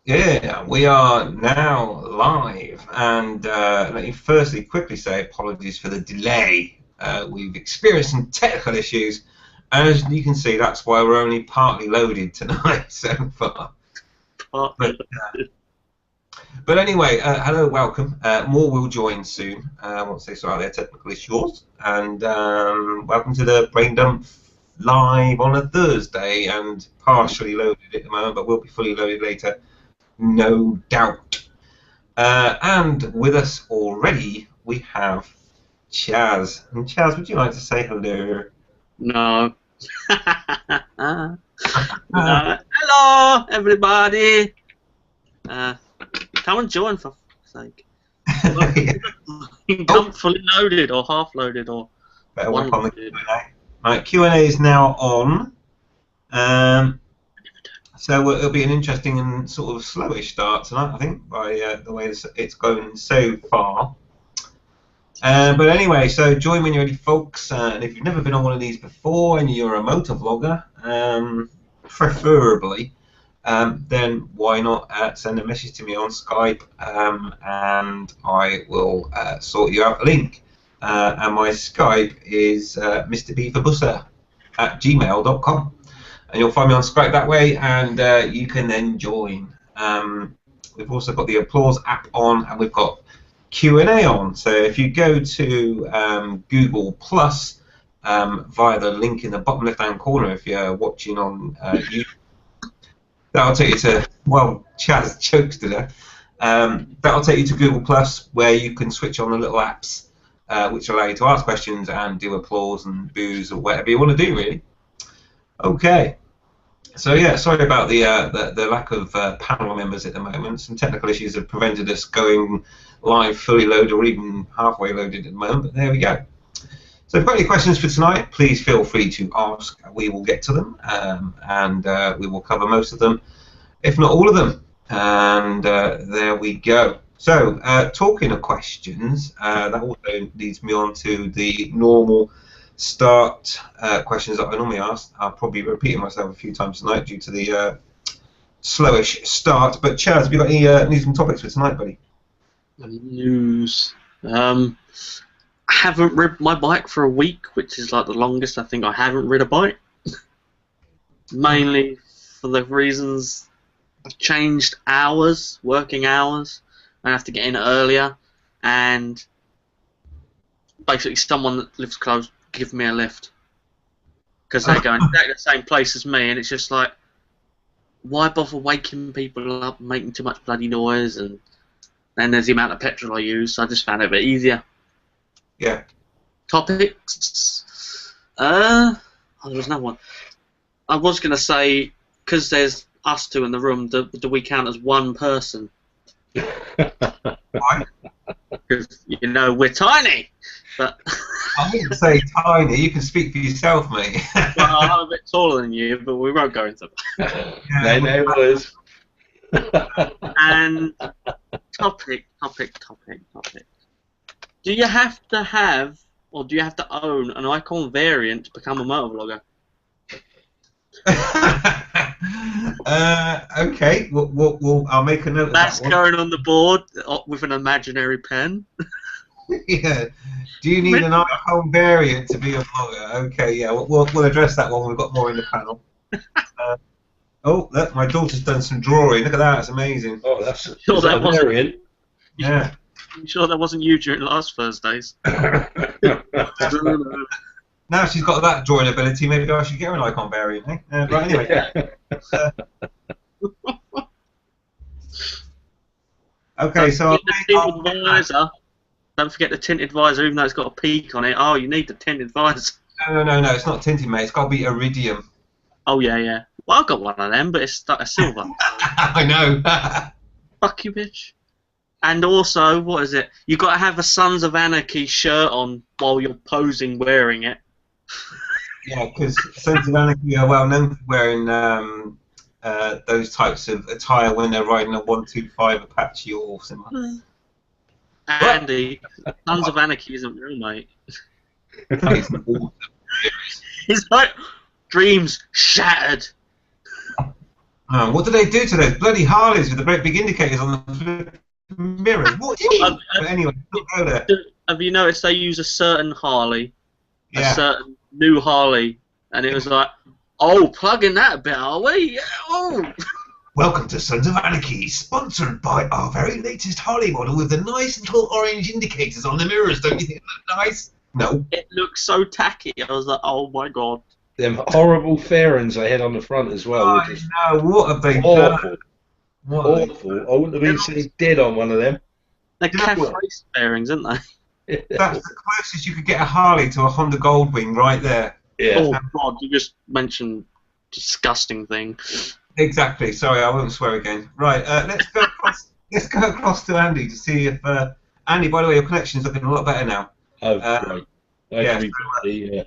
Yeah, we are now live, and let me firstly quickly say apologies for the delay. We've experienced some technical issues, and as you can see, that's why we're only partly loaded tonight so far. But, but anyway, hello, welcome. More will join soon once they sort out their technical issues, and welcome to the Brain Dump live on a Thursday and partially loaded at the moment, but we'll be fully loaded later. No doubt. And with us already, we have Chaz. And Chaz, would you like to say hello? No. Hello, everybody. Come and join for sake. Come fully loaded or half loaded or better work on the Q&A. Right, Q&A is now on. So it'll be an interesting and sort of slowish start tonight, I think, by the way it's going so far. But anyway, so join when you're ready, folks. And if you've never been on one of these before and you're a motor vlogger, preferably, then why not send a message to me on Skype, and I will sort you out a link. And my Skype is mrbeaverbusser@gmail.com. And you'll find me on Skype that way, and you can then join. We've also got the Applause app on, and we've got Q&A on. So if you go to Google Plus via the link in the bottom left-hand corner, if you're watching on YouTube, that'll take you to, well, Chaz chokes to death. That'll take you to Google Plus, where you can switch on the little apps which allow you to ask questions and do applause and boos or whatever you want to do, really. Okay. So yeah, sorry about the lack of panel members at the moment. Some technical issues have prevented us going live fully loaded or even halfway loaded at the moment, but there we go. So if you've got any questions for tonight, please feel free to ask. We will get to them, and we will cover most of them, if not all of them. And there we go. So talking of questions, that also leads me on to the normal start questions that I normally ask. I'll probably be repeating myself a few times tonight due to the slowish start. But Chaz, have you got any news and topics for tonight, buddy? News. I haven't ridden my bike for a week, which is like the longest I think I haven't ridden a bike. Mainly for the reasons I've changed hours, working hours. I have to get in earlier, and basically someone that lives close give me a lift because they're going exactly the same place as me, and it's just like, why bother waking people up and making too much bloody noise? And then there's the amount of petrol I use, so I just found it a bit easier. Yeah. Topics. Oh, there was another one. I was gonna say, because there's us two in the room, do we count as one person? Why? Because you know we're tiny. But I wouldn't say tiny. You can speak for yourself, mate. well, I'm a bit taller than you, but we won't go into that. No worries. And topic. Do you have to have, or do you have to own an icon variant to become a motovlogger? Okay. I'll make a note of That's that one. going on the board with an imaginary pen. Yeah. Do you need an iPhone variant to be a vlogger? Okay, yeah, we'll address that one. We've got more in the panel. Oh, look, my daughter's done some drawing. Look at that, it's amazing. Oh, that's Sure, that a wasn't- variant. Yeah. You sure that wasn't you during last Thursdays? Now she's got that drawing ability, maybe I should get her an icon variant, eh? Right, anyway. Okay, so Don't forget the tinted visor, even though it's got a peak on it. Oh, you need the tinted visor. No, it's not tinted, mate. It's got to be iridium. Oh, yeah. Well, I've got one of them, but it's a silver. I know. Fuck you, bitch. And also, what is it? You've got to have a Sons of Anarchy shirt on while you're posing wearing it. Yeah, because Sons of Anarchy are well known for wearing those types of attire when they're riding a 125 Apache or similar. Andy, Sons of Anarchy isn't real, mate. It's an awesome series. He's like, dreams shattered. What do they do to those bloody Harleys with the great big indicators on the mirrors? What? But anyway, don't go there. Have you noticed they use a certain Harley, a Yeah. certain new Harley, and it was like, oh, plugging that a bit, are we? Yeah, oh. Welcome to Sons of Anarchy, sponsored by our very latest Harley model with the nice little orange indicators on the mirrors. Don't you think that's nice? No. It looks so tacky. I was like, oh my god. Them horrible fairings they had on the front as well. Oh, Just no, what have they awful. done? What have they Awful. I wouldn't have been seen dead on one of them. They're You know cafe what? bearings, aren't they? That's the closest you could get a Harley to a Honda Goldwing right there. Yeah. Oh god, you just mentioned disgusting thing. Exactly. Sorry, I won't swear again. Right, let's go across. Let's go across to Andy to see if Andy. By the way, your connection is looking a lot better now. Oh, great. Yeah,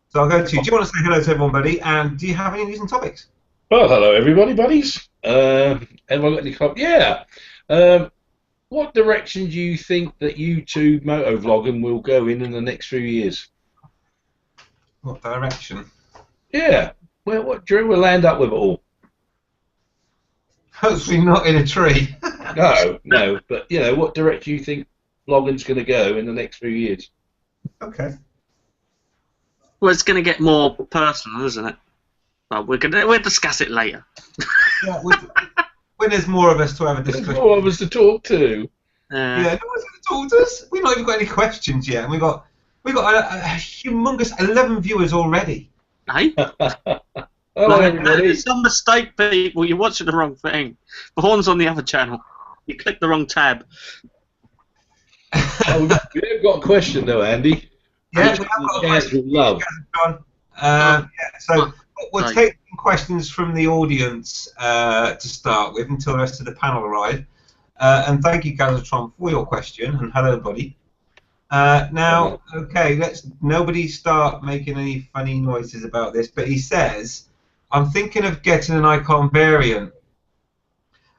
so I'll go to you. Do you want to say hello to everyone, buddy? And do you have any news and topics? Well, hello everybody, buddies. Have I got any Yeah. What direction do you think that YouTube motovlogging will go in the next few years? What direction? Yeah. Well, what do we'll land up with it all? Hopefully not in a tree. No. But you know, what direction do you think vlogging's going to go in the next few years? Okay. Well, it's going to get more personal, isn't it? Well, we'll discuss it later. Yeah, when there's more of us to have a There's discussion. more of us to talk to. Yeah, no one's going to talk to us. We've not even got any questions yet, and we got a humongous 11 viewers already. Hey? Hello everybody. It's a mistake, people. You're watching the wrong thing. The horn's on the other channel. You clicked the wrong tab. Oh, we've got a question though, Andy. Yeah, Which we have got a guys question. will love. Yeah, so we'll Right. take some questions from the audience to start with until the rest of the panel arrive. And thank you, Gazatron, for your question. And hello, buddy. Now, okay, let's nobody start making any funny noises about this. But he says, I'm thinking of getting an icon variant.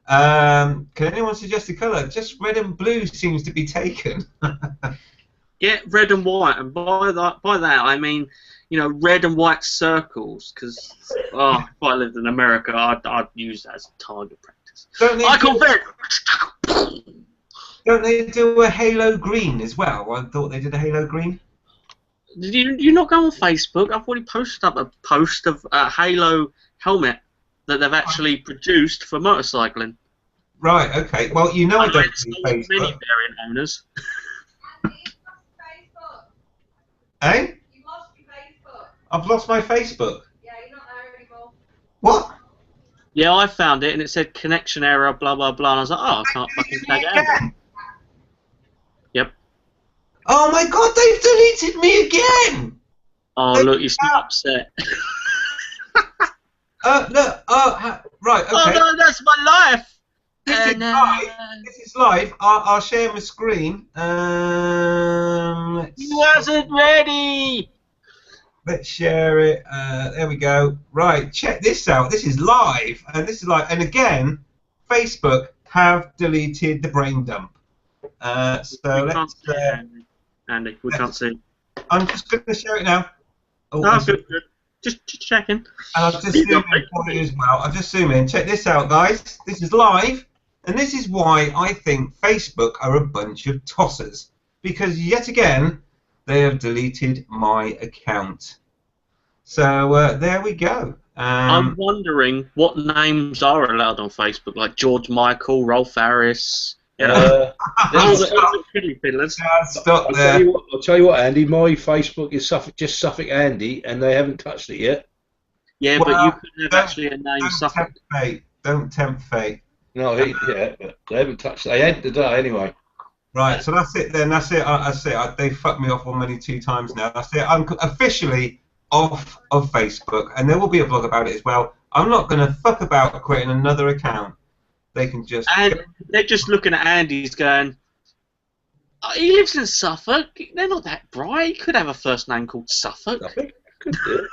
Can anyone suggest a colour? Just red and blue seems to be taken. Get red and white, and by that I mean, you know, red and white circles. Because if I lived in America, I'd use that as a target practice. Don't they do a halo green as well? I thought they did a halo green. Did you not go on Facebook? I've already posted up a post of a Halo helmet that they've actually produced for motorcycling. Right. Okay. Well, you know I don't do Many Facebook. variant owners. Eh? You lost your Facebook. I've lost my Facebook. Yeah, you're not there anymore. What? Yeah, I found it, and it said connection error, blah blah blah. And I was like, oh, I can't fucking tag it out. Yep. Oh my God! They've deleted me again. Oh look, you're so upset. Look. Right. Okay. Oh no, that's my life. This is live. This is live. I'll share my screen. He wasn't ready. Let's share it. There we go. Right, check this out. This is live, and this is live. And again, Facebook have deleted the brain dump. So let's. Andy, we can't see. I'm just going to share it now. Oh, good. Just checking. And I'll just zoom in for you as well. I'll just zoom in. Check this out, guys. This is live, and this is why I think Facebook are a bunch of tossers. Because yet again, they have deleted my account. So there we go. I'm wondering what names are allowed on Facebook, like George Michael, Rolf Harris. Stop there. I'll tell you what, Andy. My Facebook is just Suffolk Andy, and they haven't touched it yet. Yeah, Well, but you could have actually a name Don't Suffolk. tempt fate. Don't tempt fate. No, yeah, but they haven't touched it. They had today anyway. Right, so that's it then. That's it. They fucked me off already 2 times now. That's it. I'm officially off of Facebook, and there will be a vlog about it as well. I'm not going to fuck about creating another account. They can just. And they're just looking at Andy's going, oh, he lives in Suffolk. They're not that bright. He could have a first name called Suffolk. Suffolk could do.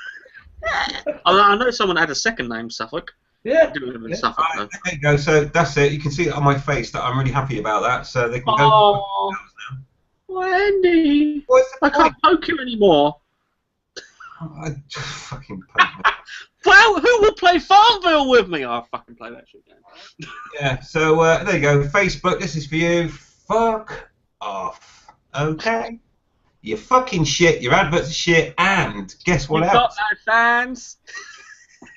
I know someone had a second name Suffolk. Yeah. Do live in Yeah. Suffolk, though. Right, there you go. So that's it. You can see it on my face that I'm really happy about that. So they can Oh, well, Andy, What's the I can't poke you anymore. I fucking poke me. Well, who will play Farmville with me? I'll fucking play that shit game. Yeah, so there you go. Facebook, this is for you. Fuck off. Okay? You're fucking shit, your adverts are shit, and guess what You've else? got no fans.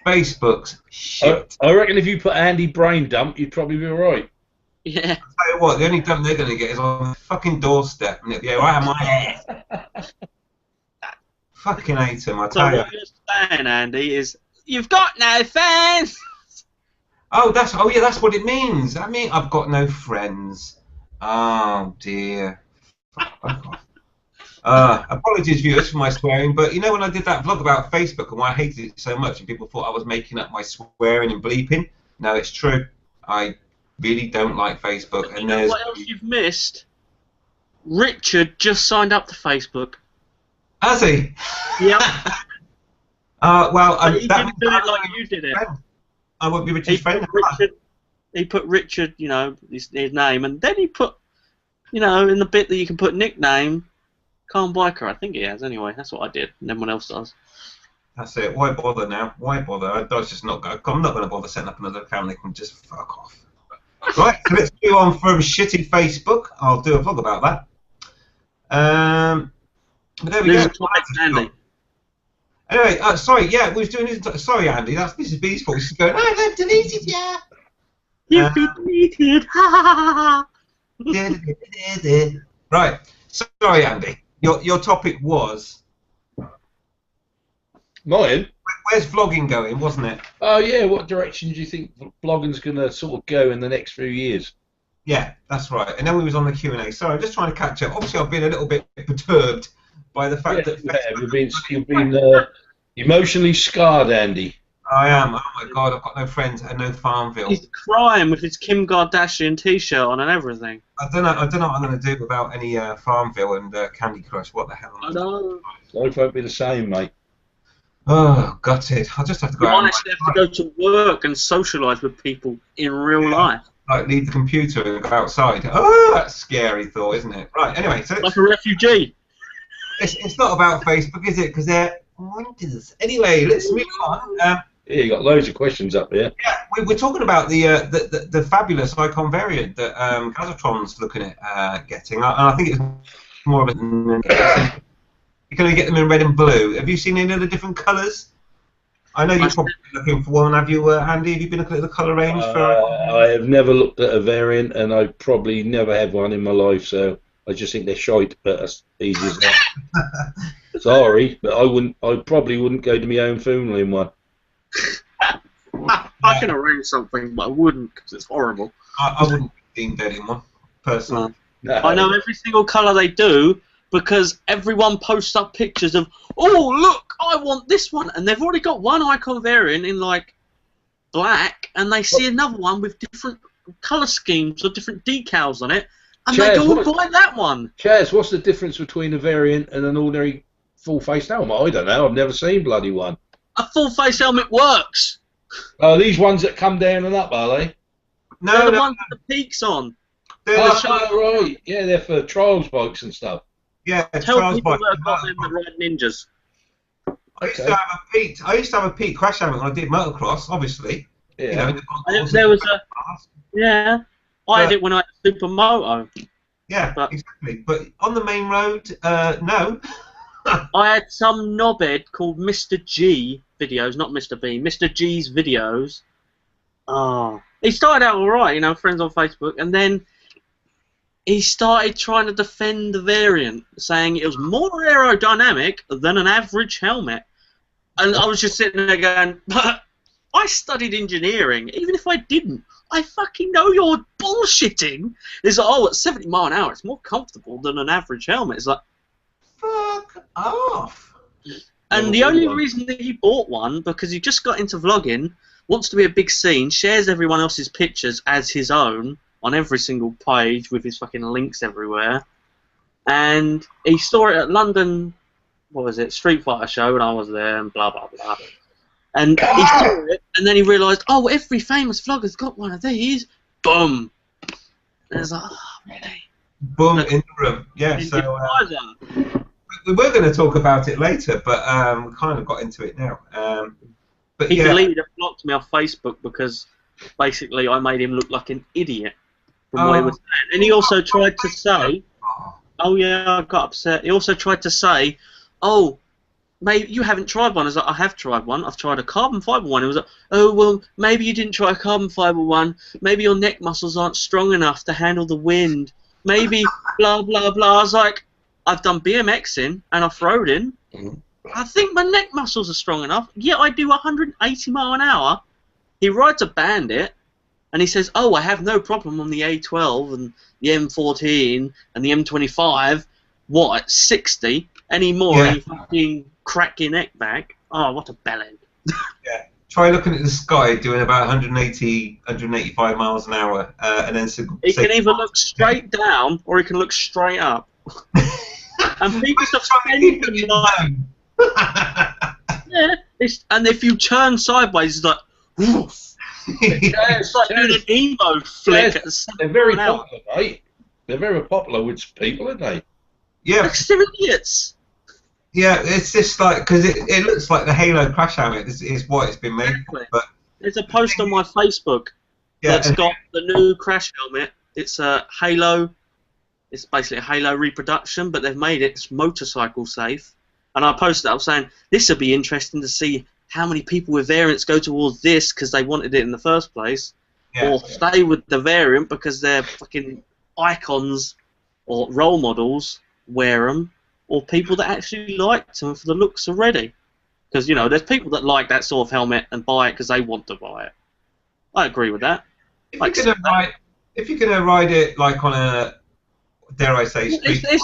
Facebook's shit. I reckon if you put Andy brain dump, you'd probably be alright. Yeah. I'll tell you what, the only dump they're going to get is on the fucking doorstep, and it'll be right on my ass. Fucking hate him, I So tell you. what you're saying, Andy, is you've got no fans. Oh yeah, that's what it means. I mean, I've got no friends. Oh dear. Fuck off. Apologies, viewers, for my swearing, but you know when I did that vlog about Facebook and why I hated it so much, and people thought I was making up my swearing and bleeping? No, it's true. I really don't like Facebook. And You know there's what else you've missed? Richard just signed up to Facebook. has he? Yep. Well, But he that didn't do it like you did it. I won't be He Richard's friend. put Richard, you know, his name, and then he put, you know, in the bit that you can put nickname, Calm Biker. I think he has anyway. That's what I did, and everyone else does. That's it. Why bother now? Why bother? I'm not going to bother setting up another account. They can just fuck off. Right, so let's move on from shitty Facebook. I'll do a vlog about that. But there we News go. and topics, Andy. Anyway, sorry, yeah, we was doing this. Sorry, Andy, that's Mrs. B's fault. She's going, I have deleted ya. You've been deleted. Ha ha ha. Right, sorry, Andy. Your topic was, Mine? where's vlogging going, wasn't it? Oh yeah, what direction do you think vlogging's going to sort of go in the next few years? Yeah, that's right. And then we was on the Q&A. Sorry, I'm just trying to catch up. Obviously, I've been a little bit perturbed by the fact that You've been emotionally scarred, Andy. I am. Oh my God, I've got no friends and no Farmville. He's crying with his Kim Kardashian T-shirt on and everything. I don't know what I'm going to do without any Farmville and Candy Crush. What the hell? I know. Life won't be the same, mate. Oh, gutted. I'll just have to go You out. honestly have to go to work and socialise with people in real life. Like leave the computer and go outside. Oh, that's a scary thought, isn't it? Right. Anyway, so Like a refugee. it's not about Facebook, is it? Because they're wonders. Anyway, let's move on. Yeah, you got loads of questions up there. Yeah, we're talking about the fabulous icon variant that Kazatron's looking at getting, and I think it's more of a. You're going to get them in red and blue. Have you seen any of the different colours? I know you're probably looking for one. Have you, Andy? Have you been looking at the colour range for? I have never looked at a variant, and I probably never had one in my life, so I just think they're shite. But that's easy as that. Sorry, but I probably wouldn't go to my own funeral in one. I can arrange something, but I wouldn't because it's horrible. I wouldn't be deemed dead in one, personally. No. I know every single colour they do because everyone posts up pictures of, oh, look, I want this one. And they've already got one icon variant in, like, black, and they see another one with different colour schemes or different decals on it, and they go and buy that one. Chaz, what's the difference between a variant and an ordinary full-face helmet? I don't know. I've never seen bloody one. A full-face helmet works. Oh, these ones that come down and up, are they? They're No, the ones with the peaks on. they're the Oh, right. Yeah, they're for trials bikes and stuff. yeah, Tell trials people bike. that have got them that ride ninjas. I used to have a Pete crash helmet when I did motocross, obviously. Yeah. You know, I think there was a, yeah, I had But- it when I had a Supermoto. yeah, but- exactly. But on the main road, no. I had some knobhead called Mr. G videos, not Mr. B, Mr. G's videos. Oh, he started out alright, you know, friends on Facebook, and then he started trying to defend the variant, saying it was more aerodynamic than an average helmet. And I was just sitting there going, but I studied engineering. Even if I didn't, I fucking know you're bullshitting. It's like, oh, at 70 mile an hour, it's more comfortable than an average helmet. It's like, Fuck off. and the only reason that he bought one, because he just got into vlogging, wants to be a big scene, shares everyone else's pictures as his own on every single page with his fucking links everywhere. And he saw it at London, what was it, Street Fighter show when I was there, and blah, blah, blah. And he saw it, and then he realised, oh, every famous vlogger's got one of these. Boom. And it's like, oh, really? Boom, in the room. Yeah, In so the we were going to talk about it later, but we kind of got into it now. But He yeah, deleted and blocked me off Facebook because basically I made him look like an idiot from what he was saying. And he also tried to say, oh yeah, I got upset. He also tried to say, oh, maybe you haven't tried one. I was like, I have tried one. I've tried a carbon fibre one. It was like, oh, well, maybe you didn't try a carbon fibre one. Maybe your neck muscles aren't strong enough to handle the wind. Maybe blah, blah, blah. I was like, I've done BMXing and off-roading. I think my neck muscles are strong enough. Yeah, I do 180 mile an hour. He rides a Bandit, and he says, oh, I have no problem on the A12 and the M14 and the M25. What, at 60? Any more, Yeah. and you fucking crack your neck back. Oh, what a bellend. yeah. Try looking at the sky doing about 180, 185 miles an hour, and then He can either look straight down or he can look straight up. And people defend him like, yeah. And if you turn sideways, it's like, woof. It's like doing an emo flick at the same They're very time. popular, mate. They're very popular with people, aren't they? Yeah, Because they're idiots. yeah. It's just like because it looks like the Halo crash helmet is what it's been made for. Exactly. But There's a post on my Facebook yeah, that's got the new crash helmet. It's a Halo. It's basically a Halo reproduction, but they've made it motorcycle safe. And I posted that. I was saying this would be interesting to see how many people with variants go towards this because they wanted it in the first place, yeah. or stay with the variant because they're fucking icons or role models wear them, or people that actually liked them for the looks already. Because, you know, there's people that like that sort of helmet and buy it because they want to buy it. I agree with that. If you're gonna ride it like on a, dare I say, street bike,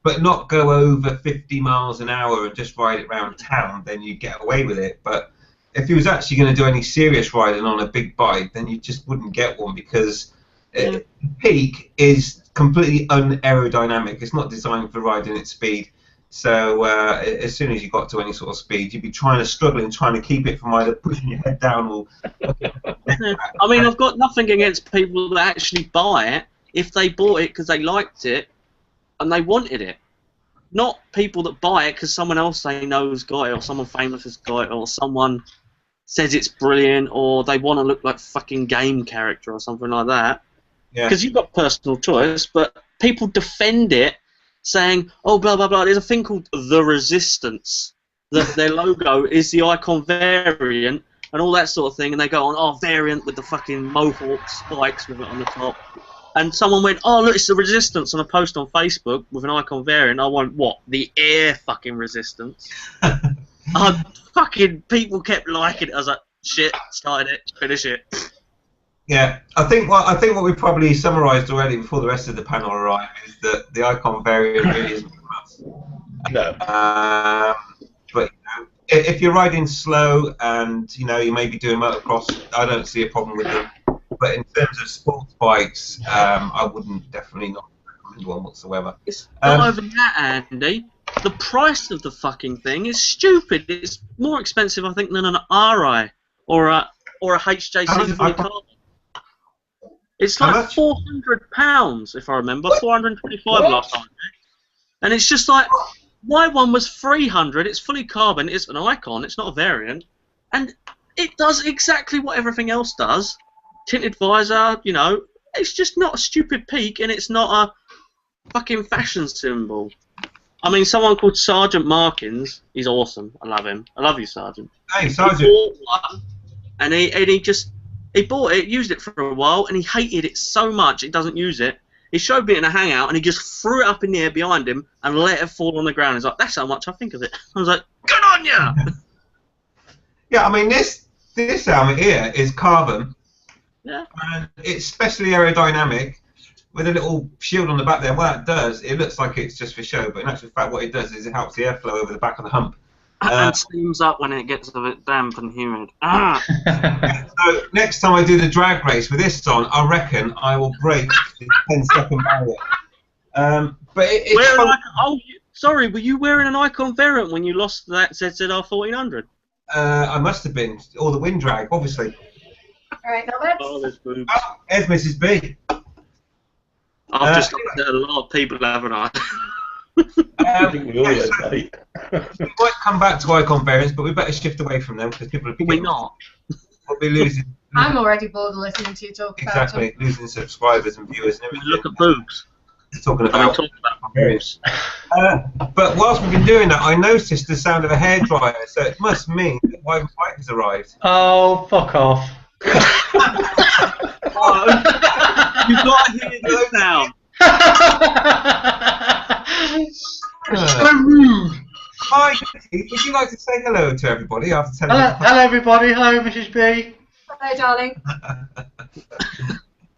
but not go over 50 miles an hour and just ride it around town, then you get away with it. But if you was actually going to do any serious riding on a big bike, then you just wouldn't get one because peak is completely unaerodynamic. It's not designed for riding at speed. So as soon as you got to any sort of speed, you'd be struggling trying to keep it from either pushing your head down or... I mean, I've got nothing against people that actually buy it if they bought it because they liked it and they wanted it. Not people that buy it because someone else they know has got it, or someone famous has got it, or someone says it's brilliant, or they want to look like fucking game character or something like that. Yeah. Because you've got personal choice, but people defend it saying, oh, blah, blah, blah, there's a thing called The Resistance. That their logo is the Icon variant and all that sort of thing, and they go on, oh, variant with the fucking Mohawk spikes with it on the top. And someone went, oh, look, it's The Resistance on a post on Facebook with an Icon variant. I went, what? The Air fucking Resistance? Fucking people kept liking it. I was like, shit, started it, finish it. Yeah, I think what we probably summarised already before the rest of the panel arrive is that the Icon variant really isn't for us. No. But you know, if you're riding slow and you know you may be doing motocross, I don't see a problem with them. But in terms of sports bikes, I wouldn't definitely not recommend one whatsoever. It's not over that, Andy. The price of the fucking thing is stupid. It's more expensive, I think, than an RI or a HJC fully carbon. It's like £400, if I remember, 425 last time. And it's just like, my one was 300. It's fully carbon. It's an Icon. It's not a variant, and it does exactly what everything else does. Tinted visor, you know. It's just not a stupid peak, and it's not a fucking fashion symbol. I mean, someone called Sergeant Markins. He's awesome. I love him. I love you, Sergeant. Hey, Sergeant. He bought one, and he bought it, used it for a while, and he hated it so much he doesn't use it. He showed me in a hangout, and he just threw it up in the air behind him and let it fall on the ground. He's like, that's how much I think of it. I was like, good on ya! Yeah, I mean, this helmet here is carbon. Yeah. And it's specially aerodynamic with a little shield on the back there. What that does, it looks like it's just for show, but in actual fact what it does is it helps the airflow over the back of the hump. And steams up when it gets a bit damp and humid. So next time I do the drag race with this on, I reckon I will break the 10-second barrier. But it's fun. Sorry, were you wearing an Icon variant when you lost that ZZR 1400? I must have been. All the wind drag, obviously. Alright, now let's... Oh, there's boobs. Oh, there's Mrs. B. I've just upset a lot of people, haven't I? I think we all yeah, would, mate. we might come back to icon variants, but we better shift away from them because people are We're not. We'll be losing. I'm already bored of listening to you talk about Exactly, losing subscribers and viewers and We everything. look at boobs. Talking I mean, about talking about variants. But whilst we've been doing that, I noticed the sound of a hairdryer, so it must mean that my bike has arrived. Oh, fuck off. Oh, you've got to hear this sound. So rude. Hi, Keith, would you like to say hello to everybody after telling Hello, me? hello, everybody. Hello, Mrs. B. Hello, darling.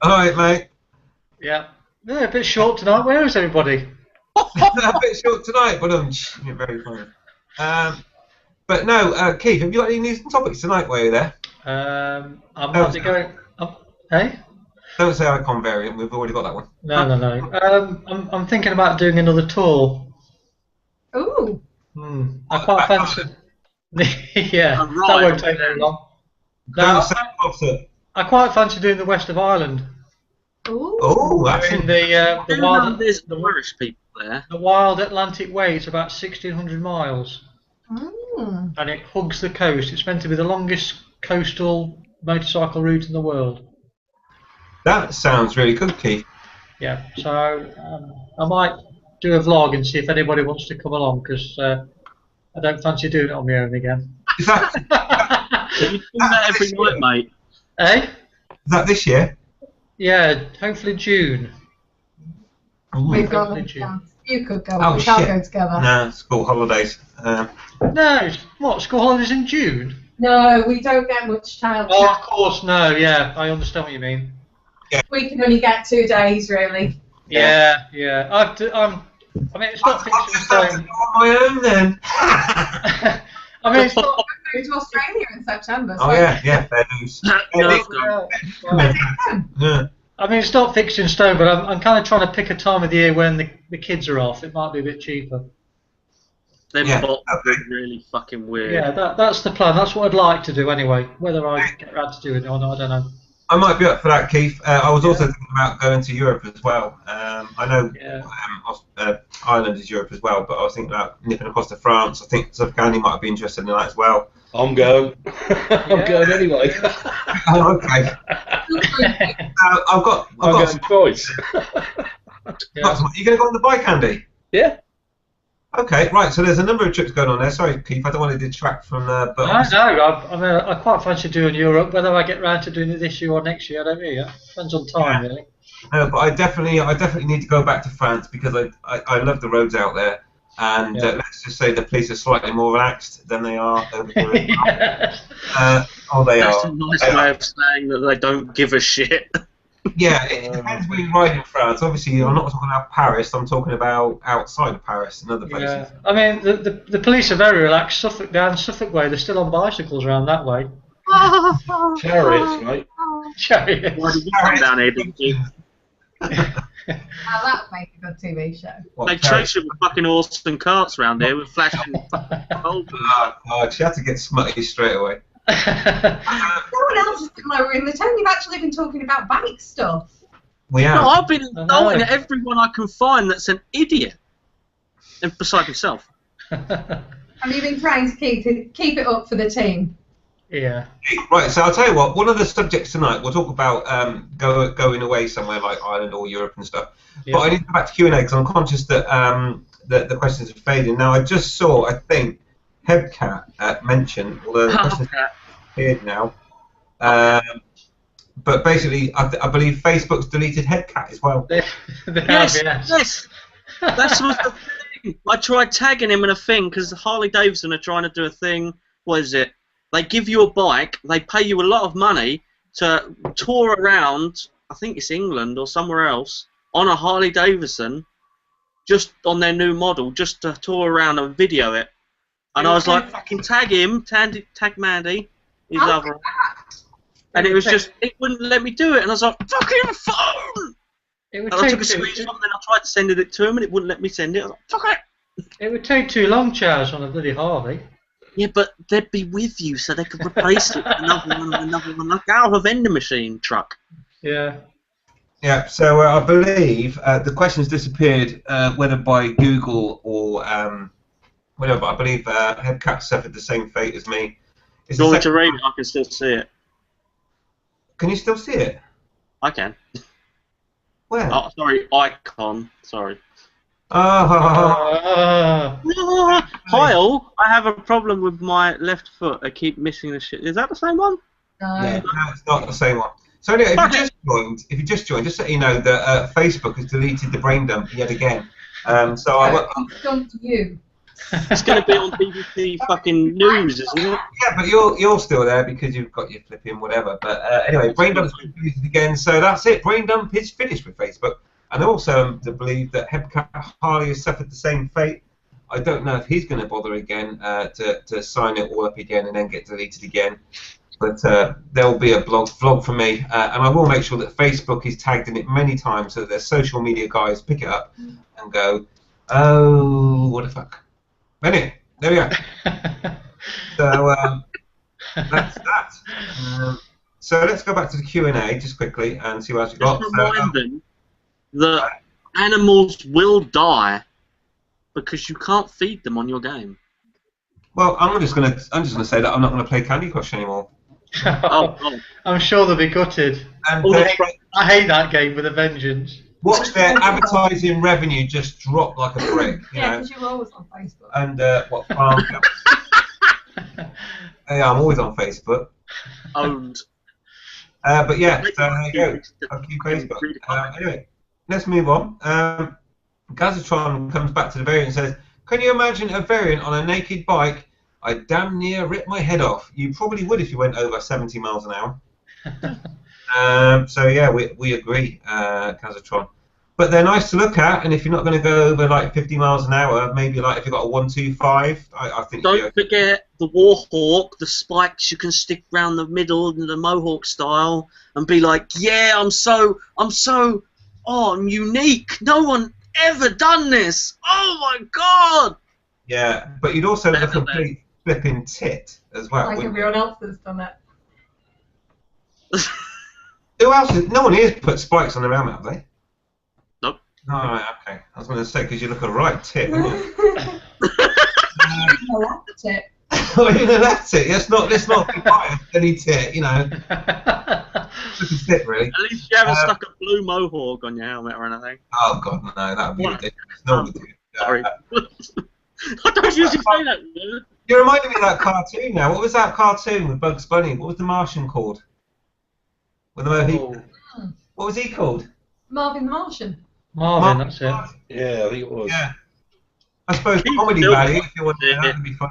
All right, mate. Yeah. Yeah, a bit short tonight. Where is everybody? A bit short tonight, but you're very funny. But no, Keith, have you got any news and topics tonight while you're there? I'm about to go. Hey? Don't say icon variant, we've already got that one. No. I'm thinking about doing another tour. Ooh. I quite fancy. Yeah, Right. that won't take very long. No, Don't say opposite. I quite fancy doing the west of Ireland. Ooh. Oh, that's Doing the wild, There's Irish people there. the wild Atlantic Way. It's about 1,600 miles, Mm. and it hugs the coast. It's meant to be the longest coastal motorcycle route in the world. That sounds really good, Keith. Yeah, so I might do a vlog and see if anybody wants to come along, because I don't fancy doing it on my own again. Is that, You do that every night, mate. Eh? is that this year? Yeah, hopefully June. We've got Hopefully them June. down. You could go. Oh, we can't shit. go together. Nah, school holidays. No, what, school holidays in June? No, we don't get much childcare. Oh, of course, no, yeah, I understand what you mean. We can only get 2 days, really. Yeah. I mean, it's not I'll fixed in just have to stone. go on my own then. I mean, it's not. We're going to Australia in September. So Oh yeah, fair news. Nerve gun. Yeah. I mean, it's not fixed in stone, but I'm kind of trying to pick a time of the year when the kids are off. It might be a bit cheaper. Them Yeah, bots okay. are really fucking weird. Yeah, that's the plan. That's what I'd like to do anyway. Whether I get around to doing it or not, I don't know. I might be up for that, Keith. I was also thinking about going to Europe as well. I know Yeah. Ireland is Europe as well, but I was thinking about nipping across to France. I think Candy might be interested in that as well. I'm going. I'm going anyway. Oh, okay. I've got I'm going some. twice. Yeah. Are you going to go on the bike, Andy? Yeah. Okay, right. So there's a number of trips going on there. Sorry, Keith, I don't want to detract from but I quite fancy doing Europe. Whether I get round to doing it this year or next year, I don't know. Yeah. Depends on time, really. no, but I definitely need to go back to France because I love the roads out there, and let's just say the police are slightly more relaxed than they are over here. Yes. They That's are. a nice way of saying that they don't give a shit. Yeah, it depends where you ride in France. Obviously, I'm not talking about Paris. I'm talking about outside of Paris and other places. Yeah. I mean, the police are very relaxed. Down Suffolk way, they're still on bicycles around that way. Chariots, mate. Chariots. Why did you come down here, didn't you? Now that would make a good TV show. What, They Paris? chase you with fucking horses and carts around here with flashing bulbs. Oh, God, she had to get smutty straight away. No one else has come over in the town. You've actually been talking about bike stuff. We have. No, I've been I insulting know. everyone I can find that's an idiot. And besides myself. Have you been trying to keep it up for the team? Yeah. Right, so I'll tell you what. One of the subjects tonight, we'll talk about going away somewhere like Ireland or Europe and stuff. Yeah. But I need to go back to Q&A because I'm conscious that the questions are fading. Now, I just saw, I think, Hebcat mentioned, although the questions appeared now. But basically, I believe Facebook's deleted Headcat as well. They Yes, have, yes. That's was the thing. I tried tagging him in a thing because Harley Davidson are trying to do a thing. What is it? They give you a bike, they pay you a lot of money to tour around, I think it's England or somewhere else, on a Harley Davidson, just on their new model, just to tour around and video it. And I was like, fucking tag him, tag Mandy, his other. And it was just, it wouldn't let me do it. And I was like, fucking phone! It would And I take took a too, screenshot and then I tried to send it to him and it wouldn't let me send it. I was like, fuck it! it would take too long, Charles, on a bloody Harley. Yeah, but they'd be with you, so they could replace it with another one, like out of a vending machine truck. Yeah. Yeah, so I believe the question's disappeared, whether by Google or whatever. But I believe Headcat suffered the same fate as me. It's Do you the want me to second read time. it? I can still see it. Can you still see it? I can. Where? Oh, sorry, icon. Sorry. Oh, Hi all. I have a problem with my left foot. I keep missing the shit. Is that the same one? No. No. no, it's not the same one. So anyway, if you just joined, just so you know that Facebook has deleted the brain dump yet again. So It's done to you. It's going to be on BBC fucking news, isn't it? yeah, but you're still there because you've got your flipping whatever. But anyway, brain dump's been deleted again. So that's it. Brain dump is finished with Facebook. And also to believe that Hebcat Harley has suffered the same fate. I don't know if he's going to bother again to sign it all up again and then get deleted again. But there will be a vlog from me, and I will make sure that Facebook is tagged in it many times so that their social media guys pick it up and go, oh, what the fuck. Anyway, there we go. So that's that. So let's go back to the Q&A just quickly and see what else we've got. Just remind them that animals will die because you can't feed them on your game. Well, I'm just gonna say that I'm not gonna play Candy Crush anymore. Oh. I'm sure they'll be gutted. And I hate that game with a vengeance. watch their advertising revenue just drop like a brick. Yeah, because you're always on Facebook. And what farm? Yeah, I'm always on Facebook. Owned. But yeah, so there you go. Fuck you, Facebook. Anyway, let's move on. Gazatron comes back to the variant and says, "Can you imagine a variant on a naked bike? I damn near ripped my head off. You probably would if you went over 70 miles an hour." So yeah, we agree, Gazatron. But they're nice to look at, and if you're not going to go over like 50 miles an hour, maybe like if you've got a 125, I think. Don't forget the Warhawk, the spikes you can stick round the middle in the Mohawk style, and be like, yeah, I'm unique. No one ever done this. Oh my god. Yeah, but you'd also look a complete flipping tit as well. Like everyone else that's done it. Who else? No one here's put spikes on their helmet, have they? Nope. Oh, right, okay. I was going to say, because you look a right tit, wouldn't you? I left it. Oh, you know, that's it. Let's not be biased. Any tit, you know. Look a tit, really. At least you haven't stuck a blue Mohawk on your helmet or anything. Oh, God, no, that would be ridiculous. No one would do that. Sorry. I don't usually say that. You're reminding me of that cartoon now. What was that cartoon with Bugs Bunny? What was the Martian called? With the Mohican? What was he called? Marvin the Martian. Marvin, that's it. Yeah, I think it was. Yeah. I suppose comedy value, if you want to do that, would be fun.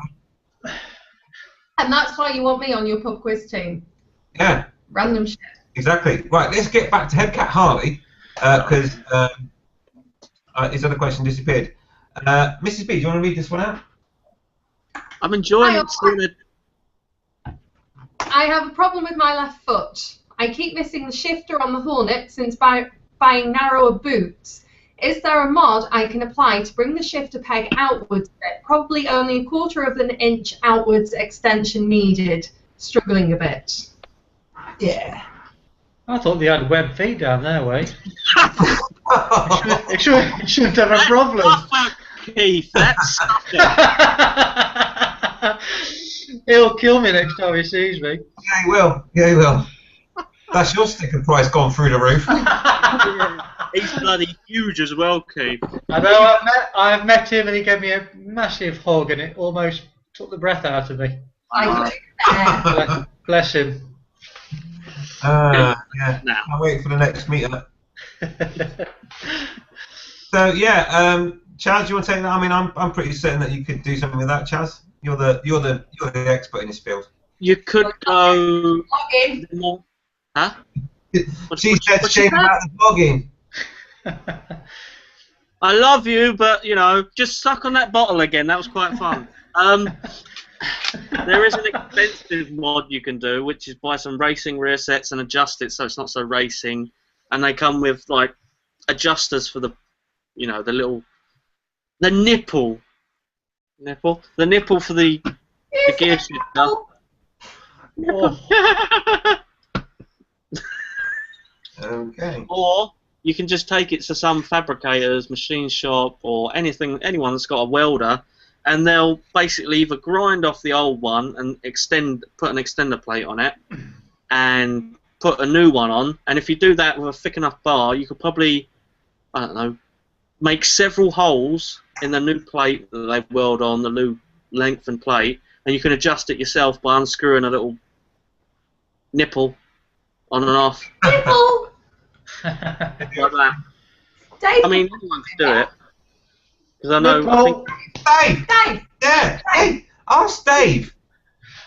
And that's why you want me on your pub quiz team. Yeah. Random shit. Exactly. Right, let's get back to Headcat Harley, because his other question disappeared. Mrs. B, do you want to read this one out? I'm enjoying seeing it. I have a problem with my left foot. I keep missing the shifter on the Hornet since buying narrower boots. Is there a mod I can apply to bring the shifter peg outwards a bit? Probably only 1/4 of an inch outwards extension needed. Struggling a bit. Yeah. I thought they had web feet down there, Wade. It shouldn't have a problem. Keith, that's He'll kill me next time he sees me. Yeah, he will. Yeah, he will. That's your sticker price gone through the roof. he's bloody huge as well, Keith. I know. I've met him, and he gave me a massive hug, and it almost took the breath out of me. Bless him. Yeah. Now. I'll wait for the next meetup. So yeah, Chaz, you want to take that? I mean, I'm pretty certain that you could do something with that, Chaz. You're the expert in this field. You could go. Login. Huh? She said shame about the vlogging. I love you, but you know, just suck on that bottle again. That was quite fun. There is an expensive mod you can do, which is buy some racing rear sets and adjust it so it's not so racing. And they come with like adjusters for the, you know, the nipple for the gear shifter. Okay. Or you can just take it to some fabricator's machine shop or anyone that's got a welder, and they'll basically either grind off the old one and put an extender plate on it, and put a new one on. And if you do that with a thick enough bar, you could probably, I don't know, make several holes in the new plate that they've welded on, the new lengthened plate, and you can adjust it yourself by unscrewing a little nipple on and off. Nipple! Like that. Dave, I mean, anyone can do it. Because I know. I think, Dave! Dave! Yeah! Hey! Ask Dave!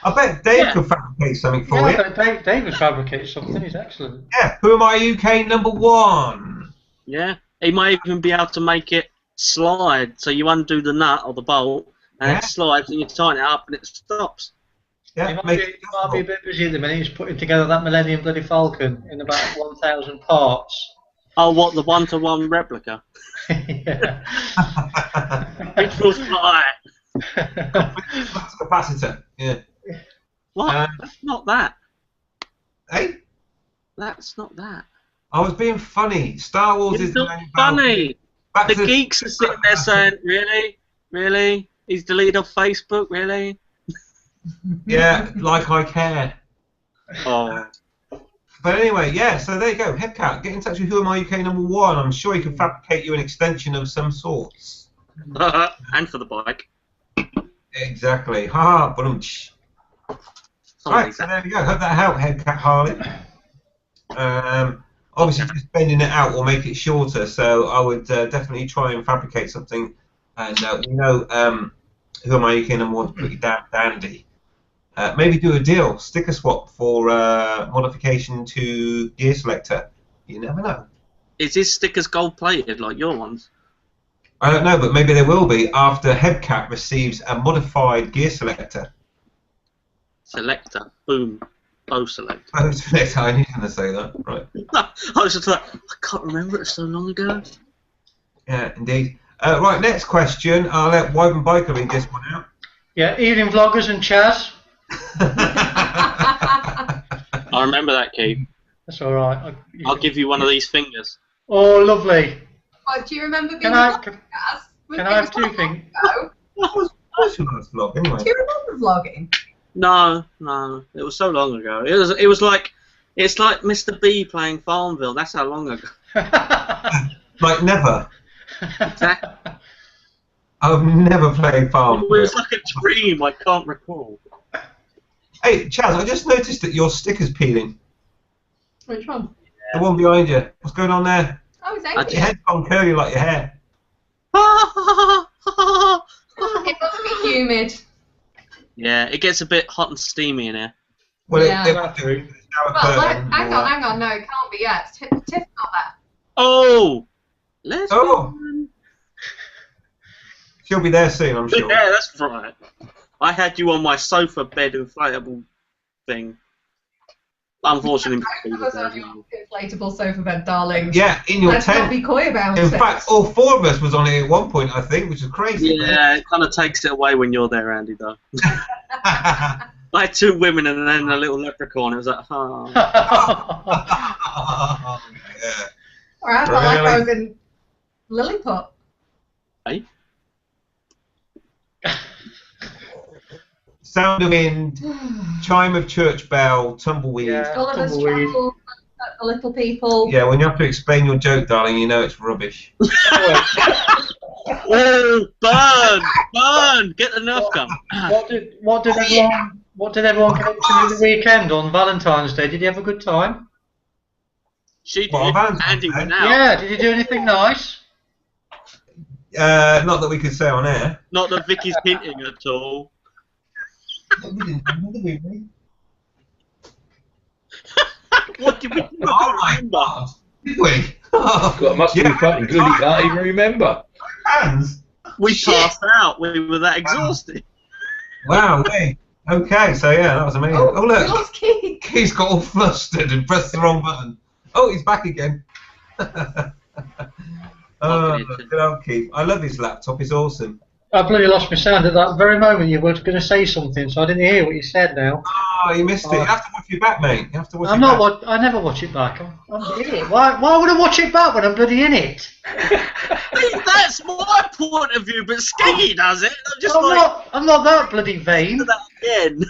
I bet Dave Yeah. could fabricate something for Yeah, you. but David fabricates something. He's excellent. Yeah, who am I UK #1? yeah, he might even be able to make it slide. So you undo the nut or the bolt, and Yeah. it slides, and you tighten it up, and it stops. He Yeah, might, make be, it he might be a bit busy at the minute. He's putting together that Millennium Bloody Falcon in about 1,000 parts. Oh, what, the one-to-one replica? Yeah. It will fly. Flux capacitor. Yeah. What? That's not that. Hey, That's not that. I was being funny. Star Wars It's is not funny. Back The to geeks are sitting there saying, really? Really? He's deleted off Facebook? Really? Yeah, like I care. Oh. But anyway, yeah, so there you go. Headcount, get in touch with Who Am I UK #1. I'm sure he can fabricate you an extension of some sorts. And for the bike. Exactly. Ha ha. Right, so there we go. Hope that helped, Headcat Harley. Obviously, just bending it out will make it shorter, so I would definitely try and fabricate something. And we know Who Am I UK #1 is pretty damn dandy. Maybe do a deal, sticker swap for modification to gear selector. You never know. Is his stickers gold plated like your ones? I don't know, but maybe they will be after Headcat receives a modified gear selector. Selector. Boom. Bow select. Oh, selector, I knew you were going to say that. Right. I was just like, I can't remember, it's so long ago. Yeah, indeed. Right, next question. I'll let Wyvern Biker read this one out. Yeah, evening vloggers and Chaz. I remember that, Keith. That's all right. I'll give you one of these fingers. Oh, lovely. What, do you remember being Can I a vlogger, Gaz? can I have two things? What was your last vlog, anyway? Do you remember vlogging? No, it was so long ago. It was like, it's like Mr. B playing Farmville. That's how long ago. Like never. Exactly. I've never played Farm. It was like a dream. I can't recall. Hey, Chaz, I just noticed that your sticker's peeling. Which one? The one behind you. What's going on there? Oh, it's I empty. Your head's gone curly like your hair. It must be humid. Yeah, it gets a bit hot and steamy in here. Well, Yeah. it might do. Shower Well, curtain hang or- on, no, it can't be yet. Tiff's not there. Oh! Let's Oh. She'll be there soon, I'm sure. Yeah, that's right. I had you on my sofa bed inflatable thing. Unfortunately, I was on your inflatable sofa bed, darling. Yeah, in your Let's not tent. be coy about In it. fact, all four of us was on it at one point, I think, which is crazy. yeah, it kind of takes it away when you're there, Andy, though. I had two women and then a little leprechaun. It was like, oh. Yeah. Or I felt like I Really? was in Lilliput. Hey? Sound of wind, chime of church bell, tumbleweed. Yeah. Gulliver's Tumbleweed. Travels, the little people. Yeah, when you have to explain your joke, darling, you know it's rubbish. Oh, burn! Burn! Get the Nerf gun. What did everyone get up to the weekend on Valentine's Day? Did you have a good time? She Well, did. Valentine's Andy Day. went out. Yeah. Did you do anything nice? Not that we could say on air. Not that Vicky's hinting at all. What did we do? Oh my Remember? God. Did we? God, must be fucking good. He can't even remember. Hands. We Shit. passed out. We were that exhausted. Wow, hey. Okay, so yeah, that was amazing. Oh, Oh, we look, lost Keith. he's got all flustered and pressed the wrong button. Oh, he's back again. Oh, good old Keith. I love his laptop, it's awesome. I bloody lost my sound at that very moment. You were going to say something, so I didn't hear what you said now. Oh, you missed it. You have to watch it back, mate. You have to watch I'm it not. back. I never watch it back. I'm in it. Why would I watch it back when I'm bloody in it? See, that's my point of view, but Skeggy does it. I'm just I'm not that bloody vain. that again.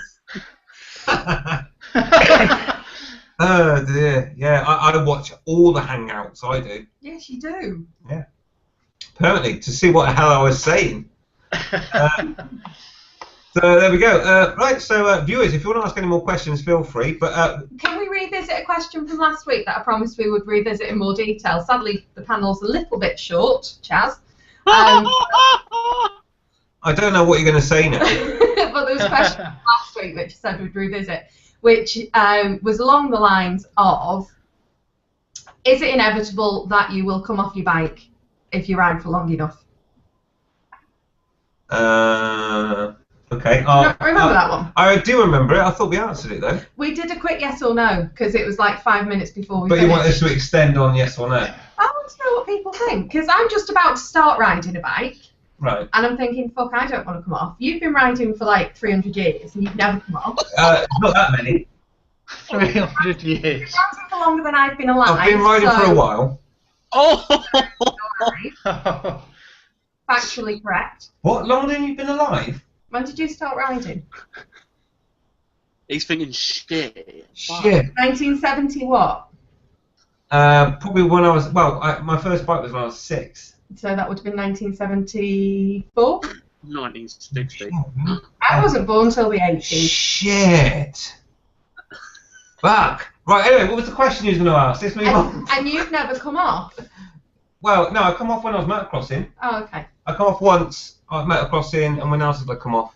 Oh dear. Yeah, I watch all the hangouts. I do. Yes, you do. Yeah. Permanently to see what the hell I was saying. So there we go. Right, so viewers, if you want to ask any more questions, feel free. But can we revisit a question from last week that I promised we would revisit in more detail? Sadly, the panel's a little bit short, Chaz. I don't know what you're going to say now. But there was a question last week which said we'd revisit, which was along the lines of, is it inevitable that you will come off your bike if you ride for long enough? Okay. Do you remember that one? I do remember it. I thought we answered it though. We did a quick yes or no because it was like 5 minutes before we But finished. you want us to extend on yes or no? I want to know what people think because I'm just about to start riding a bike. Right. And I'm thinking, fuck, I don't want to come off. You've been riding for like 300 years and you've never come off. Not that many. 300 years. You've been riding for longer than I've been alive. I've been riding for a while. Oh! Factually correct. What? Longer than you've been alive? When did you start riding? He's thinking shit. Shit. 1970 what? Probably when I was, my first bike was when I was 6. So that would have been 1974? 1960. I wasn't born till the 80s. Shit. Fuck. Right, anyway, what was the question you was going to ask? Let's move on. And you've never come off? Well, no, I come off when I was motocrossing. Oh, okay. I come off once, I was motocrossing, and when else did I come off?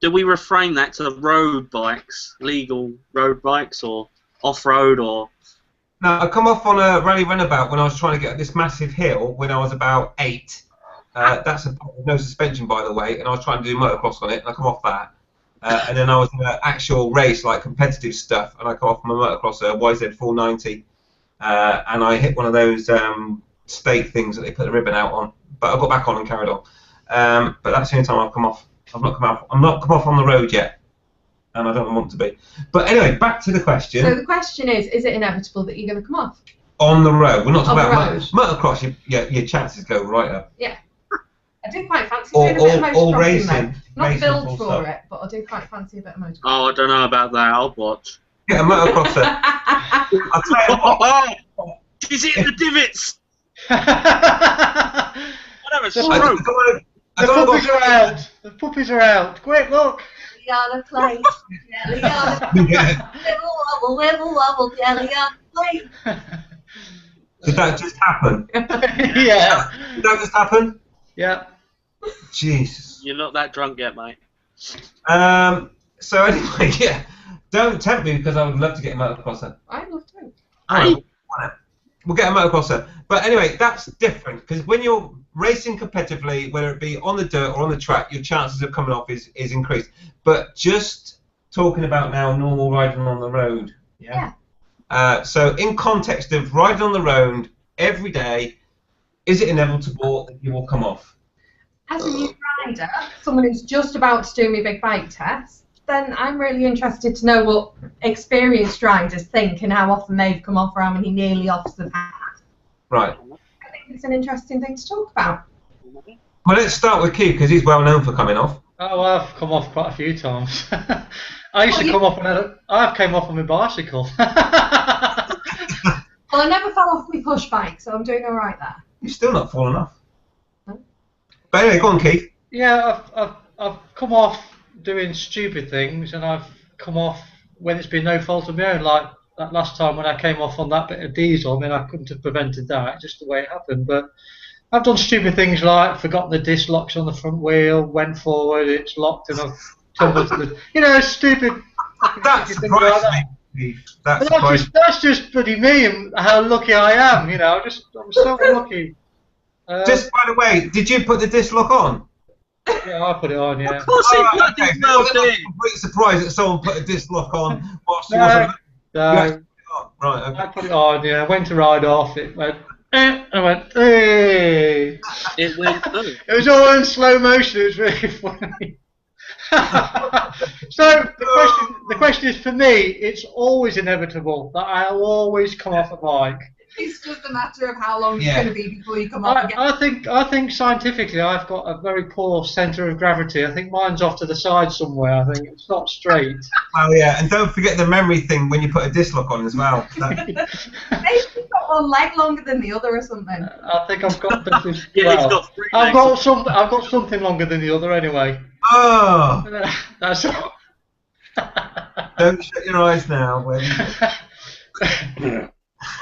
Do we reframe that to road bikes, legal road bikes, or off-road, or... No, I come off on a rally runabout when I was trying to get up this massive hill when I was about 8. That's no suspension, by the way, and I was trying to do motocross on it, and I come off that. And then I was in an actual race, like competitive stuff, and I come off my motocross, YZ490, and I hit one of those stake things that they put the ribbon out on. But I got back on and carried on. But that's the only time I've come off. I'm not come off on the road yet, and I don't want to be. But anyway, back to the question. So the question is it inevitable that you're going to come off? On the road. We're not talking On about the road. motocross. Your chances go right up. Yeah. I do quite fancy doing a bit of motocrossing. All racing. Not Racing build full for stop. it, but I do quite fancy a bit of motocrossing. Oh, I don't know about that. I'll watch. Get a motocrosser. I'll tell you what. She's hitting the divots! The I'd have a stroke. puppies are out. The puppies are out. Quick, look. Liana play. Liana. Wibble wobble, Liana play. Did that just happen? Yeah. Did that just happen? Yeah. Jesus. You're not that drunk yet, mate. So anyway, yeah. Don't tempt me because I would love to get a motocrosser. I'd love to. Hey. We'll get a motocrosser. But anyway, that's different because when you're racing competitively, whether it be on the dirt or on the track, your chances of coming off is increased. But just talking about now normal riding on the road. Yeah. So in context of riding on the road every day, is it inevitable that you will come off? As a new rider, someone who's just about to do my big bike test, then I'm really interested to know what experienced riders think and how often they've come off or how many nearly offs they've had. Right. I think it's an interesting thing to talk about. Well, let's start with Keith because he's well known for coming off. Oh, I've come off quite a few times. I used to come off I've came off on my bicycle. Well, I never fell off my push bike, so I'm doing all right there. You've still not fallen off. No. But anyway, go on, Keith. Yeah, I've come off doing stupid things, and I've come off when it's been no fault of my own. Like that last time when I came off on that bit of diesel, I mean, I couldn't have prevented that, just the way it happened. But I've done stupid things like forgotten the disc locks on the front wheel, went forward, it's locked, and I've tumbled to the, stupid. That surprised me, Keith. That's just bloody me and how lucky I am. I'm so lucky. Just by the way, did you put the disc lock on? Yeah, I put it on. Yeah. Of course he bloody Okay. well Wasn't I did. completely surprised that someone put a disc lock on whilst you No, wasn't. no, Right. Okay. I put it on. Yeah, I went to ride off. It went. I went. Hey. It went. Oh. It was all in slow motion. It was really funny. So the question is, for me, it's always inevitable that I'll always come off a bike. It's just a matter of how long it's going to be before you come off again. I think scientifically I've got a very poor centre of gravity. I think mine's off to the side somewhere. I think it's not straight. Oh yeah, and don't forget the memory thing when you put a disc lock on as well. Maybe you've got one leg longer than the other or something. I think I've got this. It's got three I've legs. got something longer than the other anyway. Oh, That's all. don't shut your eyes now.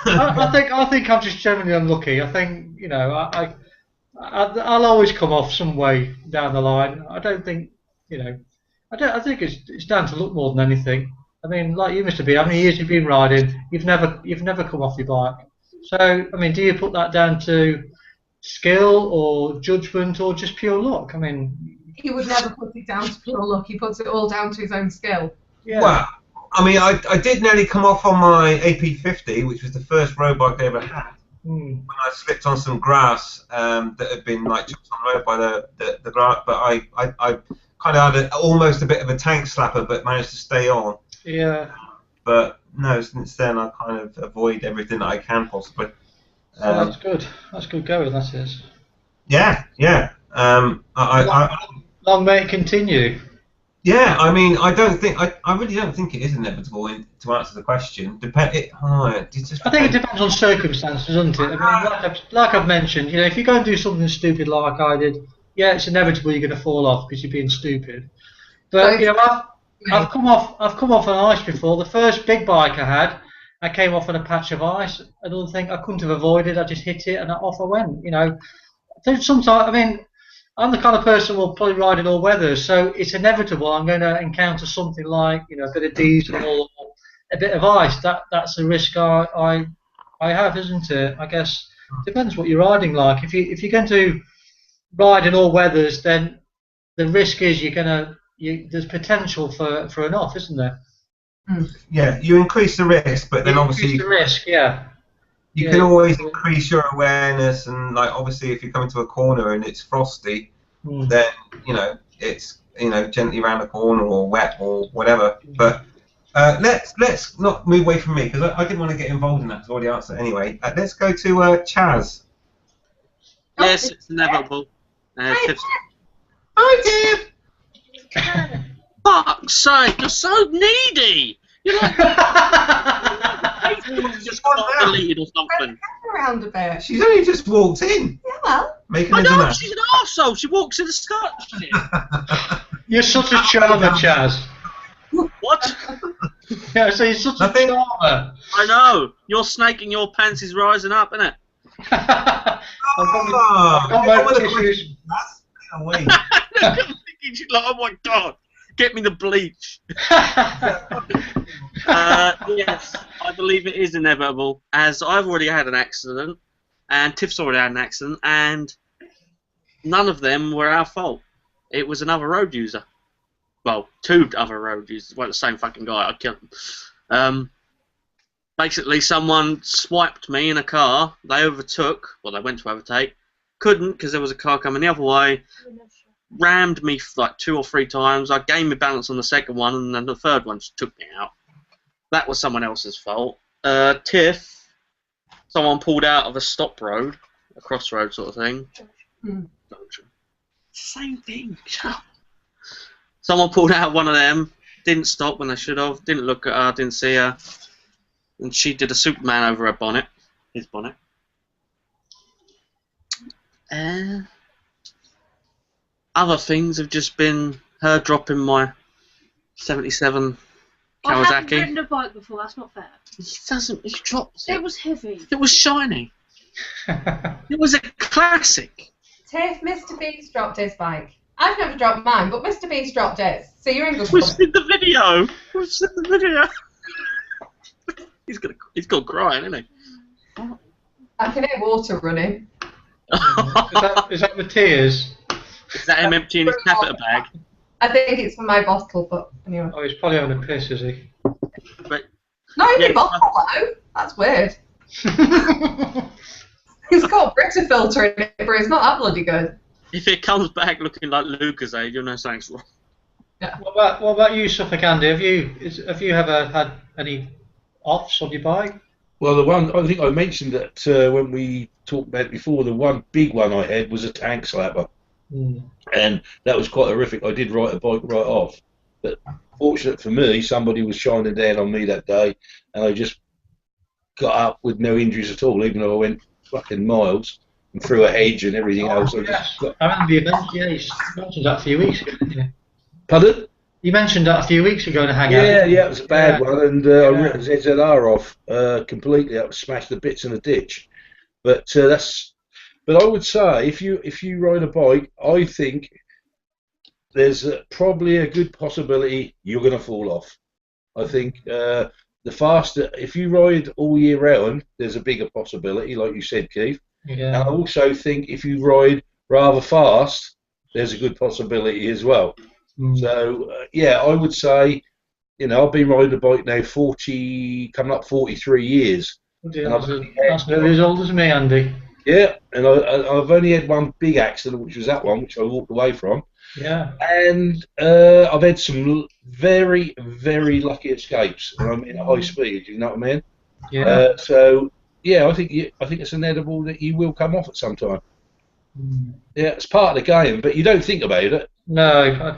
I think I'm just generally unlucky. I think I'll always come off some way down the line. I don't think I think it's down to luck more than anything. I mean, like you, Mr. B, how many years you've been riding? You've never come off your bike. So I mean, do you put that down to skill or judgment or just pure luck? I mean, he would never put it down to pure luck. He puts it all down to his own skill. yeah. Well, I mean, I did nearly come off on my AP50, which was the first road bike I ever had. When I slipped on some grass that had been like chopped on the road by the grass, but I kind of had almost a bit of a tank slapper, but managed to stay on. Yeah. But no, since then I kind of avoid everything that I can possibly. So that's good. That's good going. That is. Yeah, yeah. Long may it continue. Yeah, I mean, I really don't think it is inevitable to answer the question. I think it depends on circumstances, doesn't it? I mean, like I've mentioned, if you go and do something stupid like I did, yeah, it's inevitable you're going to fall off because you're being stupid. But I've come off on ice before. The first big bike I had, I came off on a patch of ice. I don't think I couldn't have avoided. I just hit it and off I went. Sometimes, I mean, I'm the kind of person who will probably ride in all weathers, so it's inevitable I'm going to encounter something like a bit of diesel or a bit of ice. That's a risk I have, isn't it? I guess it depends what you're riding like. If you're going to ride in all weathers, then the risk is there's potential for an off, isn't there? Yeah, you increase the risk, but then obviously the risk, yeah. You can always increase your awareness, and like obviously if you come into a corner and it's frosty, then it's gently around the corner or wet or whatever. But let's not move away from me because I didn't want to get involved in that. I've already answered anyway. Let's go to Chaz. Yes, it's inevitable. Hi, Tiff. Fuck's sake, you're so needy. You're like, just got deleted or something. Around a bit. She's only just walked in. Yeah, well. Making I know, dinner. she's an arsehole. She walks in the skirt. You're such a charmer, Chaz. What? Yeah, so you're such a charmer. I know. Your snake in your pants is rising up, isn't it? I've got my tissues. Wait. I'm thinking, she's like, oh my god, get me the bleach. Yes, I believe it is inevitable, as I've already had an accident, and Tiff's already had an accident, and none of them were our fault. It was another road user. Well, two other road users. Well, the same fucking guy. I killed him. Basically, someone swiped me in a car. They overtook. Well, they went to overtake. Couldn't because there was a car coming the other way. Rammed me like 2 or 3 times. I gained my balance on the second one, and then the third one just took me out. That was someone else's fault. Tiff, someone pulled out of a stop road, a crossroad sort of thing. Same thing. Someone pulled out one of them, didn't stop when they should have, didn't look at her, didn't see her, and she did a Superman over her bonnet, his bonnet. Other things have just been her dropping my 77 Kawasaki. I haven't ridden a bike before, that's not fair. He dropped it. It was heavy. It was shiny. It was a classic. Tiff, Mr. Beast dropped his bike. I've never dropped mine, but Mr. Beast dropped his. So you're in good We've company. seen the video. We've seen the video. He's gone crying, isn't he? I can hear water running. Is that the tears? Is that him emptying his catheter bag? I think it's from my bottle, but anyway. Oh, he's probably having a piss, is he? But Not in yeah, your bottle, though. That's weird. It's got Brita filter in it, but it's not that bloody good. if it comes back looking like Lucasade, you'll know something's wrong. What about you, Suffolk Andy? Have you ever had any offs on your bike? Well, the one I think I mentioned that when we talked about it before, the one big one I had was a tank slapper, and that was quite horrific. I did ride a bike right off, but fortunate for me, somebody was shining down on me that day, and I just got up with no injuries at all, even though I went fucking miles and through a hedge and everything else. I remember you mentioned that a few weeks ago, didn't you? Pardon? You mentioned that a few weeks ago in a hangout. Yeah, it was a bad one, and I ripped the ZZR off completely. I smashed the bits in a ditch. But But I would say if you ride a bike, I think there's probably a good possibility you're going to fall off. I think the faster, if you ride all year round, there's a bigger possibility, like you said, Keith. Yeah. And I also think if you ride rather fast, there's a good possibility as well. So yeah, I would say, I've been riding a bike now coming up 43 years. That's nearly as old as me, Andy. Yeah, and I've only had one big accident, which was that one, which I walked away from. Yeah. And I've had some very, very lucky escapes, and I mean at high speed. You know what I mean? Yeah. So yeah, I think it's inevitable that you will come off at some time. Yeah, it's part of the game, but you don't think about it. No,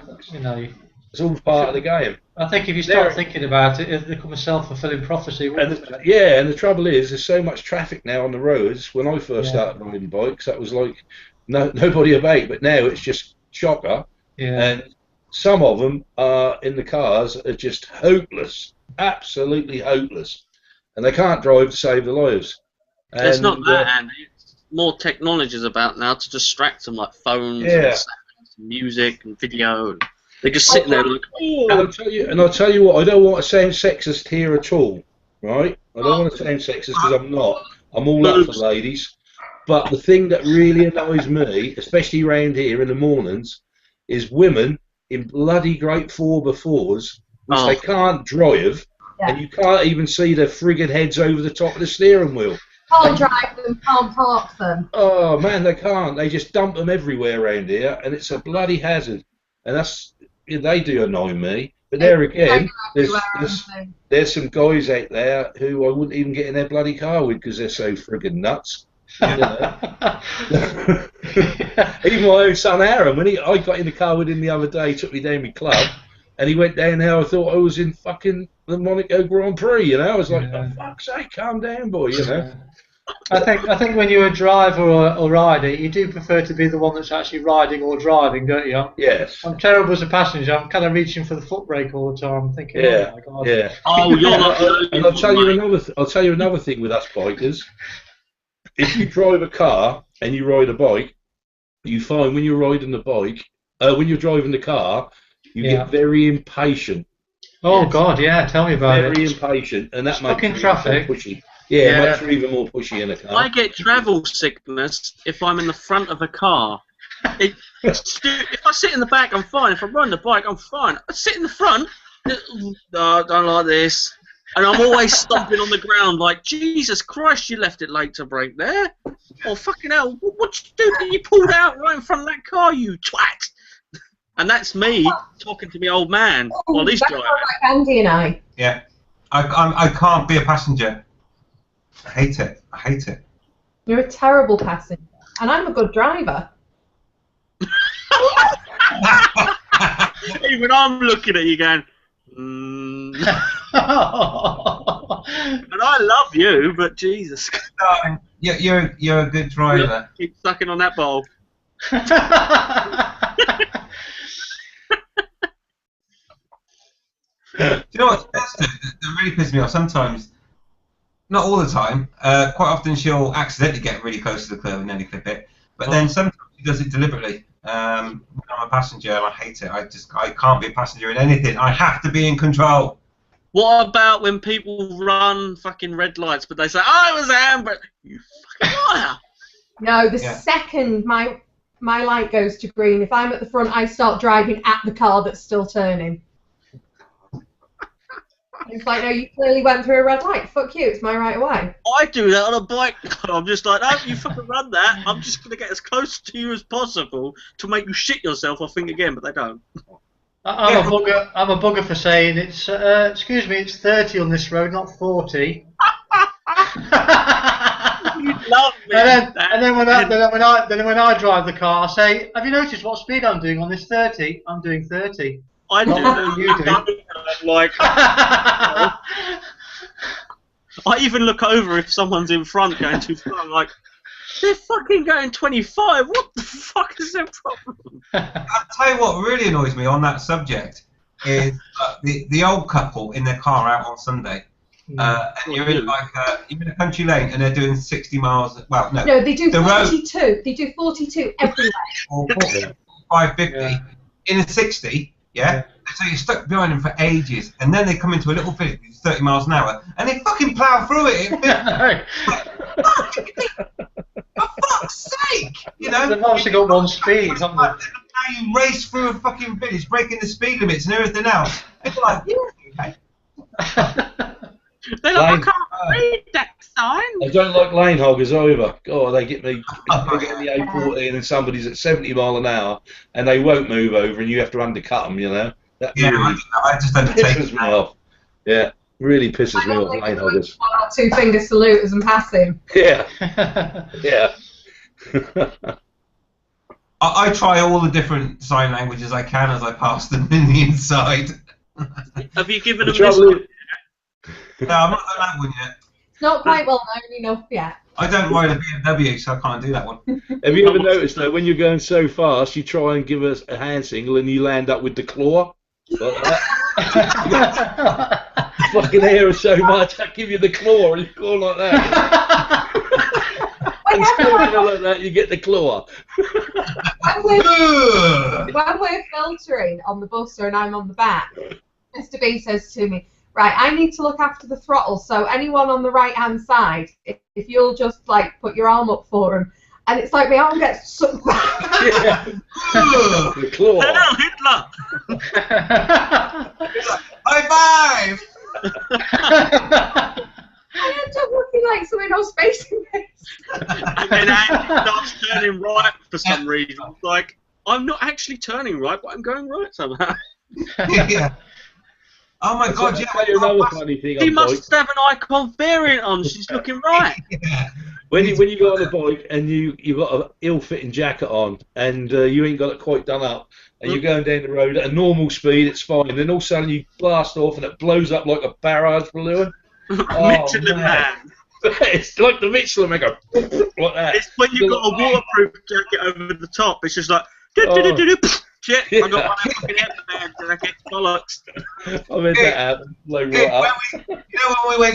it's all part of the game. I think if you start thinking about it, it'll become a self-fulfilling prophecy. And the trouble is, there's so much traffic now on the roads. When I first started riding bikes, that was like nobody about, but now it's just chocker. Yeah. And some of them in the cars are just hopeless, absolutely hopeless, and they can't drive to save their lives. And, it's not that, Andy. More technology is about now to distract them, like phones and sounds, music and video. And they're just sitting there like, oh. And I'll tell you what, I don't want to sound sexist here at all, right? I don't want to sound sexist because I'm not. I'm all up for ladies. But the thing that really annoys me, especially around here in the mornings, is women in bloody great 4x4s, which they can't drive, and you can't even see their friggin' heads over the top of the steering wheel. Can't drive them, can't park them. Oh man, they can't. They just dump them everywhere around here, and it's a bloody hazard. And they do annoy me. But there again, there's some guys out there who I wouldn't even get in their bloody car with because they're so friggin' nuts. Even my own son Aaron, when I got in the car with him the other day, he took me down my club, and he went down there. I thought I was in fucking the Monaco Grand Prix. I was like, for fuck's sake, calm down, boy. I think when you're a driver or rider, you do prefer to be the one that's actually riding or driving, don't you? Yes. I'm terrible as a passenger. I'm kind of reaching for the foot brake all the time. I'm thinking, oh my god. Yeah. Oh, you're not. And I'll tell you another thing with us bikers. If you drive a car and you ride a bike, you find when you're riding the bike, when you're driving the car, you get very impatient. Oh God, yeah. Tell me about it. Very impatient, and that makes you traffic. Pushy. Yeah, makes you even more pushy in a car. I get travel sickness if I'm in the front of a car. If I sit in the back, I'm fine. If I'm riding the bike, I'm fine. I sit in the front, no, I don't like this. And I'm always stomping on the ground like, Jesus Christ, you left it late to brake there. Oh, fucking hell, what'd you do? You pulled out right in front of that car, you twat. And that's me talking to my old man while he's driving. Like Andy and I. Yeah. I can't be a passenger. I hate it. You're a terrible passenger. And I'm a good driver. Even I'm looking at you going, And I love you, but Jesus. You're a good driver. Keep sucking on that bowl. Do you know what's best? That really pisses me off sometimes. Not all the time. Quite often she'll accidentally get really close to the curb and nearly clip it. But then sometimes she does it deliberately. When I'm a passenger and I hate it. I can't be a passenger in anything. I have to be in control. What about when people run fucking red lights, but they say, "Oh, it was amber"? You fucking liar. No, the second my light goes to green, if I'm at the front, I start driving at the car that's still turning. It's like, no, you clearly went through a red light. Fuck you, it's my right of way. I do that on a bike. I'm just like, no, you fucking run that. I'm just going to get as close to you as possible to make you shit yourself or think again, but they don't. I'm a bugger for saying it's. Excuse me, it's 30 on this road, not 40. You love me. And then when I drive the car, I say, "Have you noticed what speed I'm doing on this 30? I'm doing 30." I do. Not you do. Like, I even look over if someone's in front going too far. I'm like, they're fucking going 25. What the fuck is their problem? I'll tell you what really annoys me on that subject is the old couple in their car out on Sunday. And you're in you're in a country lane and they're doing 60 miles. Well, no. No, they do 42. They do 42 everywhere. Or 550 in a 60. Yeah. So you're stuck behind them for ages, and then they come into a little village, 30 miles an hour, and they fucking plough through it. For fuck's sake! You know. They've obviously got one speed, haven't they? Now you race through a fucking village, breaking the speed limits and everything else. It's like, yeah, okay. They're like, I can't read that sign. I don't like lane hoggers either. God, they get me getting the A40 and then somebody's at 70 mile an hour and they won't move over and you have to undercut them, you know. That really I just don't take pisses me off. Yeah, really pisses me off, lane hoggers. Two-finger salute as I'm passing. Yeah. Yeah. I try all the different sign languages I can as I pass them in the inside. Have you given them this one? No, I'm not done that one yet. It's not quite well known enough yet. I don't ride a BMW, so I can't do that one. Have you ever noticed though, when you're going so fast, you try and give us a hand signal and you land up with the claw? Like that. You fucking hear us so much, I give you the claw and you go like that. And like that, you get the claw. When we're filtering on the bus and I'm on the back, Mr. B says to me, right, I need to look after the throttle, so anyone on the right-hand side, if you'll just, like, put your arm up for him, and it's like my arm gets sucked back. Yeah. The claw. Hello, Hitler! High five! I end up looking like someone else facing me. And then Andy starts turning right for some reason. Like, I'm not actually turning right, but I'm going right somehow. Yeah. Oh my God! Yeah. Another funny thing. She must have an icon variant on. She's looking right. Yeah. When you go on a bike and you got an ill-fitting jacket on and you ain't got it quite done up and you're going down the road at a normal speed, it's fine. And then all of a sudden you blast off and it blows up like a barrage balloon. Michelin man. It's like the Michelin man go like that. It's when you've got a waterproof jacket over the top. It's just like shit. I got one fucking headband and I get bollocks. I mean that happened. Blow right up. You know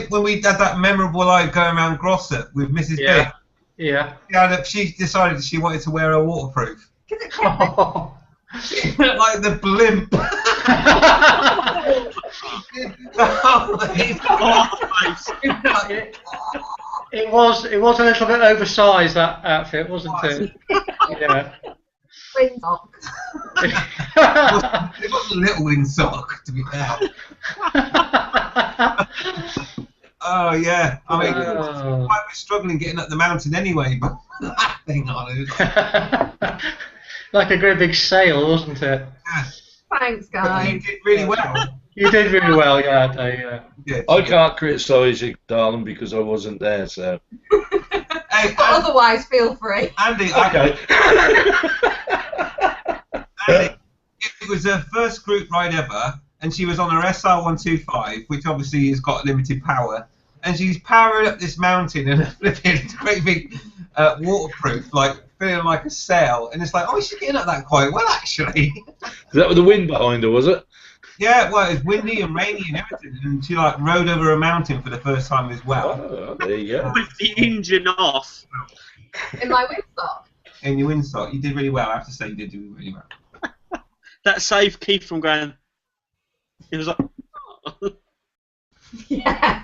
when we had that memorable like going around Grosset with Mrs. Yeah. B? Yeah. Yeah. She decided that she wanted to wear a waterproof. She looked like the blimp. It was a little bit oversized, that outfit, wasn't it? Yeah. Windsock. It was a little windsock, to be fair. Oh yeah, I mean, I was struggling getting up the mountain anyway, but that thing on it. Like a great big sail, wasn't it? Yeah. Thanks, guys. You did really well. You did really well, yeah, Dave, yeah. I can't criticise you, darling, because I wasn't there, so. Hey, But otherwise, feel free. Andy, Okay. Andy, it was her first group ride ever, and she was on her SR125, which obviously has got limited power, and she's powering up this mountain in a flipping great big waterproof, like feeling like a sail, and it's like, oh, she's getting up that quite well, actually. Is that with the wind behind her, was it? Yeah, well, it was windy and rainy and everything, and she like rode over a mountain for the first time as well. Oh, there you go. With the engine off. In my windsock. In your windsock, you did really well. I have to say, you did do really well. That saved Keith from going. He was like, oh. Yeah.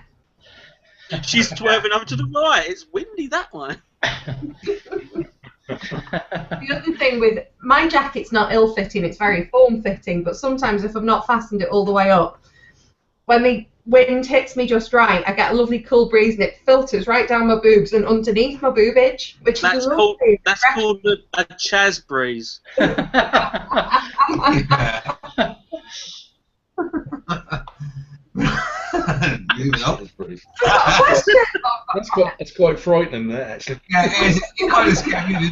She's swerving over to the right. It's windy that way. The other thing with my jacket's not ill-fitting, it's very form-fitting, but sometimes if I've not fastened it all the way up, when the wind hits me just right, I get a lovely cool breeze and it filters right down my boobs and underneath my boobage, which That's is called lovely. a Chaz breeze. Yeah. Moving on. That's quite frightening, that actually. Yeah, it is. It kind of scared me.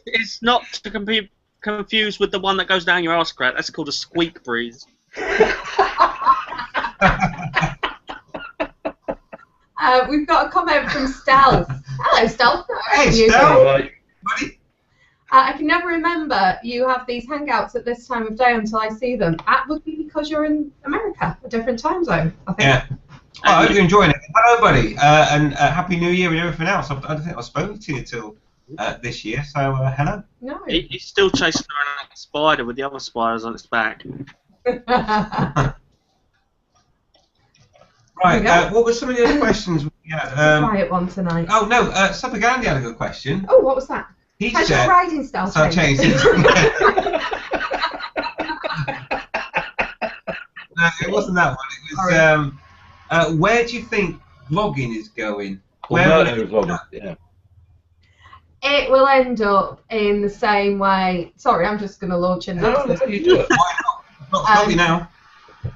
It's not to be confused with the one that goes down your arse crack. That's called a squeak breeze. We've got a comment from Stealth. Hello, Stealth. Hey, You- Stealth. Right. Buddy. I can never remember you have these hangouts at this time of day until I see them. That would be because you're in America, a different time zone, I think. Yeah. Well, I hope you're enjoying it. Hello, buddy, and Happy New Year and everything else. I don't think I've spoken to you till this year, so hello. No. He's still chasing around a spider with the other spiders on its back. Right, what were some of the other questions we had? Quiet one tonight. Oh, no, Supagandhi had a good question. Oh, what was that? He How's said... your riding style So I changed? changed it. No, it wasn't that one. It was, where do you think vlogging is going? Where will it- Vlogging, yeah. It will end up in the same way. Sorry, I'm just going to launch in. No, you do it. Why not? Not stop you now.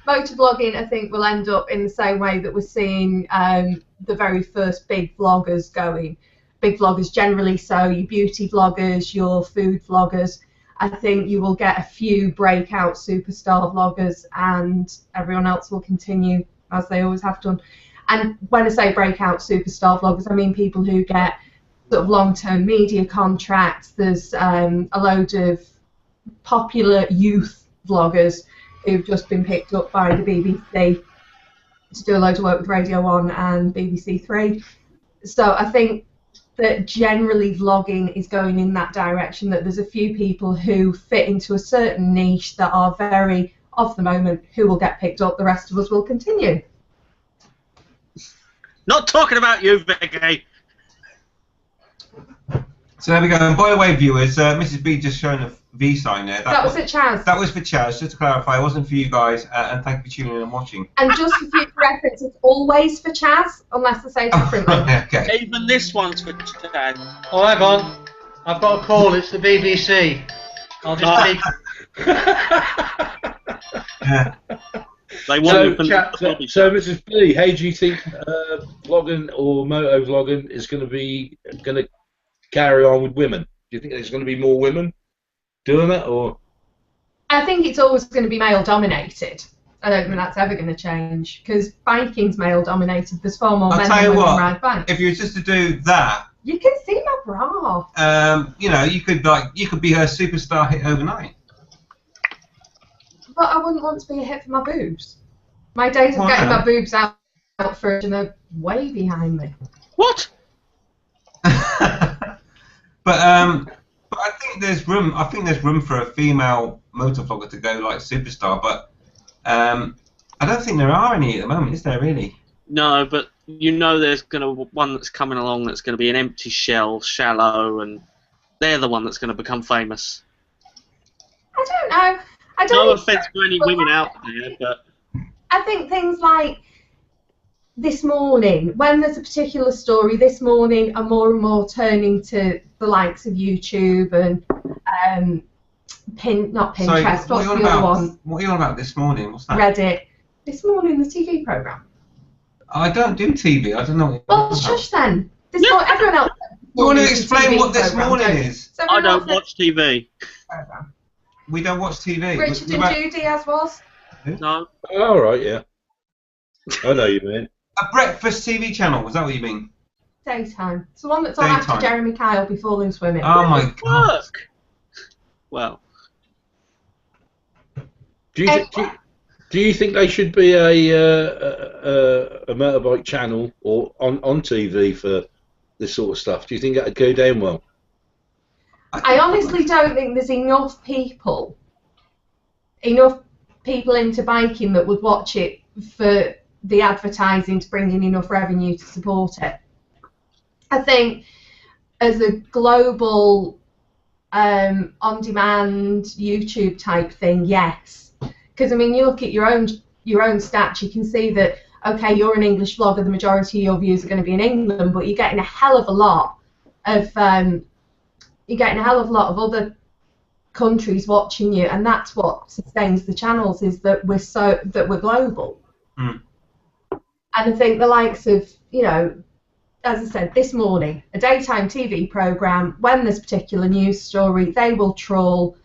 Motovlogging, I think, will end up in the same way that we're seeing the very first big vloggers going. Big vloggers generally, so your beauty vloggers, your food vloggers. I think you will get a few breakout superstar vloggers, and everyone else will continue as they always have done. And when I say breakout superstar vloggers, I mean people who get sort of long-term media contracts. There's a load of popular youth vloggers who've just been picked up by the BBC to do a load of work with Radio 1 and BBC 3. So I think that generally vlogging is going in that direction, that there's a few people who fit into a certain niche that are very of the moment who will get picked up, the rest of us will continue. Not talking about you, Vicky. So there we go. And by the way, viewers, Mrs. B just showing a V sign there. That was at Chaz. That was for Chaz, just to clarify. It wasn't for you guys, and thank you for tuning in and watching. And just for future reference, it's always for Chaz, unless I say differently. Okay. Even this one's for Chad. Oh, hang on. I've got a call. It's the BBC. I'll just take. Yeah. They want So, Mrs. B, how do you think vlogging or moto vlogging is going to carry on with women? Do you think there's going to be more women doing it, or? I think it's always going to be male dominated. I don't think that's ever going to change, because biking's male dominated. There's far more I'll men tell than you women what, ride bikes. if you were just to do that, You can see my bra. you know, you could be her superstar hit overnight. But I wouldn't want to be a hit for my boobs. My days of Why getting not? my boobs out first and they're way behind me. What? But I think there's room. I think there's room for a female motovlogger to go like superstar. But I don't think there are any at the moment. Is there really? No, but you know there's one that's coming along that's going to be an empty shell, shallow, and they're the one that's going to become famous. I don't know. I don't No think offence to any women out there, but I think things like this morning, when there's a particular story, this morning are more and more turning to the likes of YouTube and not Pinterest, Sorry, what's the other one? What are you on about this morning? What's that? Reddit. This morning, the TV programme. I don't do TV. I don't know. Well, shush then. This everyone else. You want to watches explain TV what this programme, morning don't you? is? So I everyone don't else watch TV. programme. We don't watch TV. Richard We- and we- Judy, as was. No. All right, yeah. I know you mean. A breakfast TV channel. Was that what you mean? Daytime. It's the one that's on after Daytime. Jeremy Kyle before Loose Women. Oh my god. Work. Well, Do you think they should be a motorbike channel or on TV for this sort of stuff? Do you think that'd go down well? I honestly don't think there's enough people into biking that would watch it for the advertising to bring in enough revenue to support it. I think as a global on-demand YouTube type thing, yes. Because I mean, you look at your own stats, you can see that okay, you're an English vlogger, the majority of your views are going to be in England, but you're getting a hell of a lot of other countries watching you, and that's what sustains the channels, is that we're global. Mm. And I think the likes of, you know, as I said, this morning, a daytime TV programme, when there's a particular news story, they will troll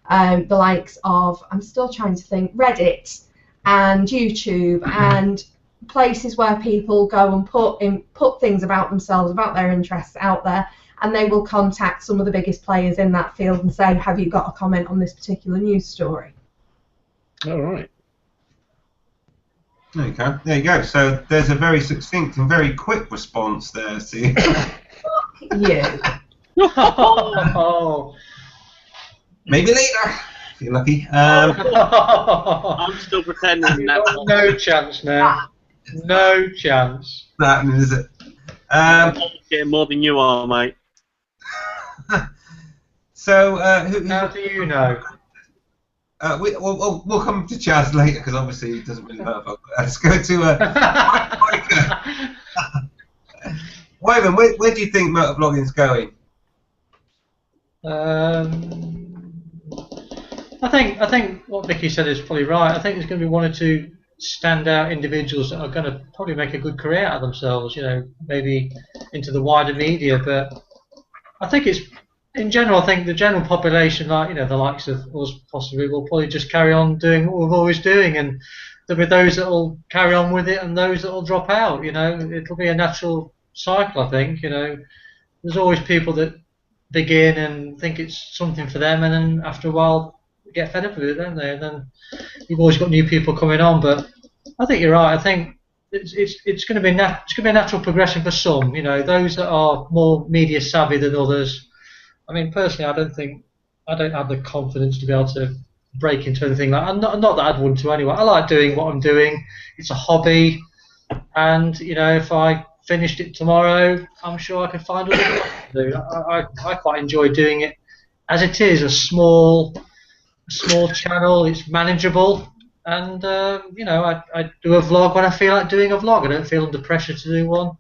the likes of, I'm still trying to think, Reddit and YouTube and places where people go and put things about themselves, about their interests out there, and they will contact some of the biggest players in that field and say, have you got a comment on this particular news story? All right. There you go. There you go. So there's a very succinct and very quick response there, see? You. Oh. Maybe later, if you're lucky. I'm still pretending that. No chance now. No chance. That is it. I'm getting more than you are, mate. So, How do you know? we'll come to Chaz later, because obviously it doesn't really matter. Let's go to Wyman. Where do you think motovlogging's going? I think what Vicky said is probably right. I think there's going to be one or two standout individuals that are going to probably make a good career out of themselves. You know, maybe into the wider media. But I think it's, in general, I think the general population, like, you know, the likes of us possibly, will probably just carry on doing what we're always doing, and there'll be those that will carry on with it and those that will drop out. You know, it'll be a natural cycle. I think. You know, there's always people that begin and think it's something for them, and then after a while get fed up with it, don't they? And then you've always got new people coming on. But I think you're right. I think it's going to be a natural progression for some. You know, those that are more media savvy than others. I mean, personally, I don't have the confidence to be able to break into anything like. Not that I'd want to anyway. I like doing what I'm doing. It's a hobby, and you know, if I finished it tomorrow, I'm sure I could find other things to do. I quite enjoy doing it as it is, a small channel. It's manageable, and you know, I do a vlog when I feel like doing a vlog. I don't feel under pressure to do one.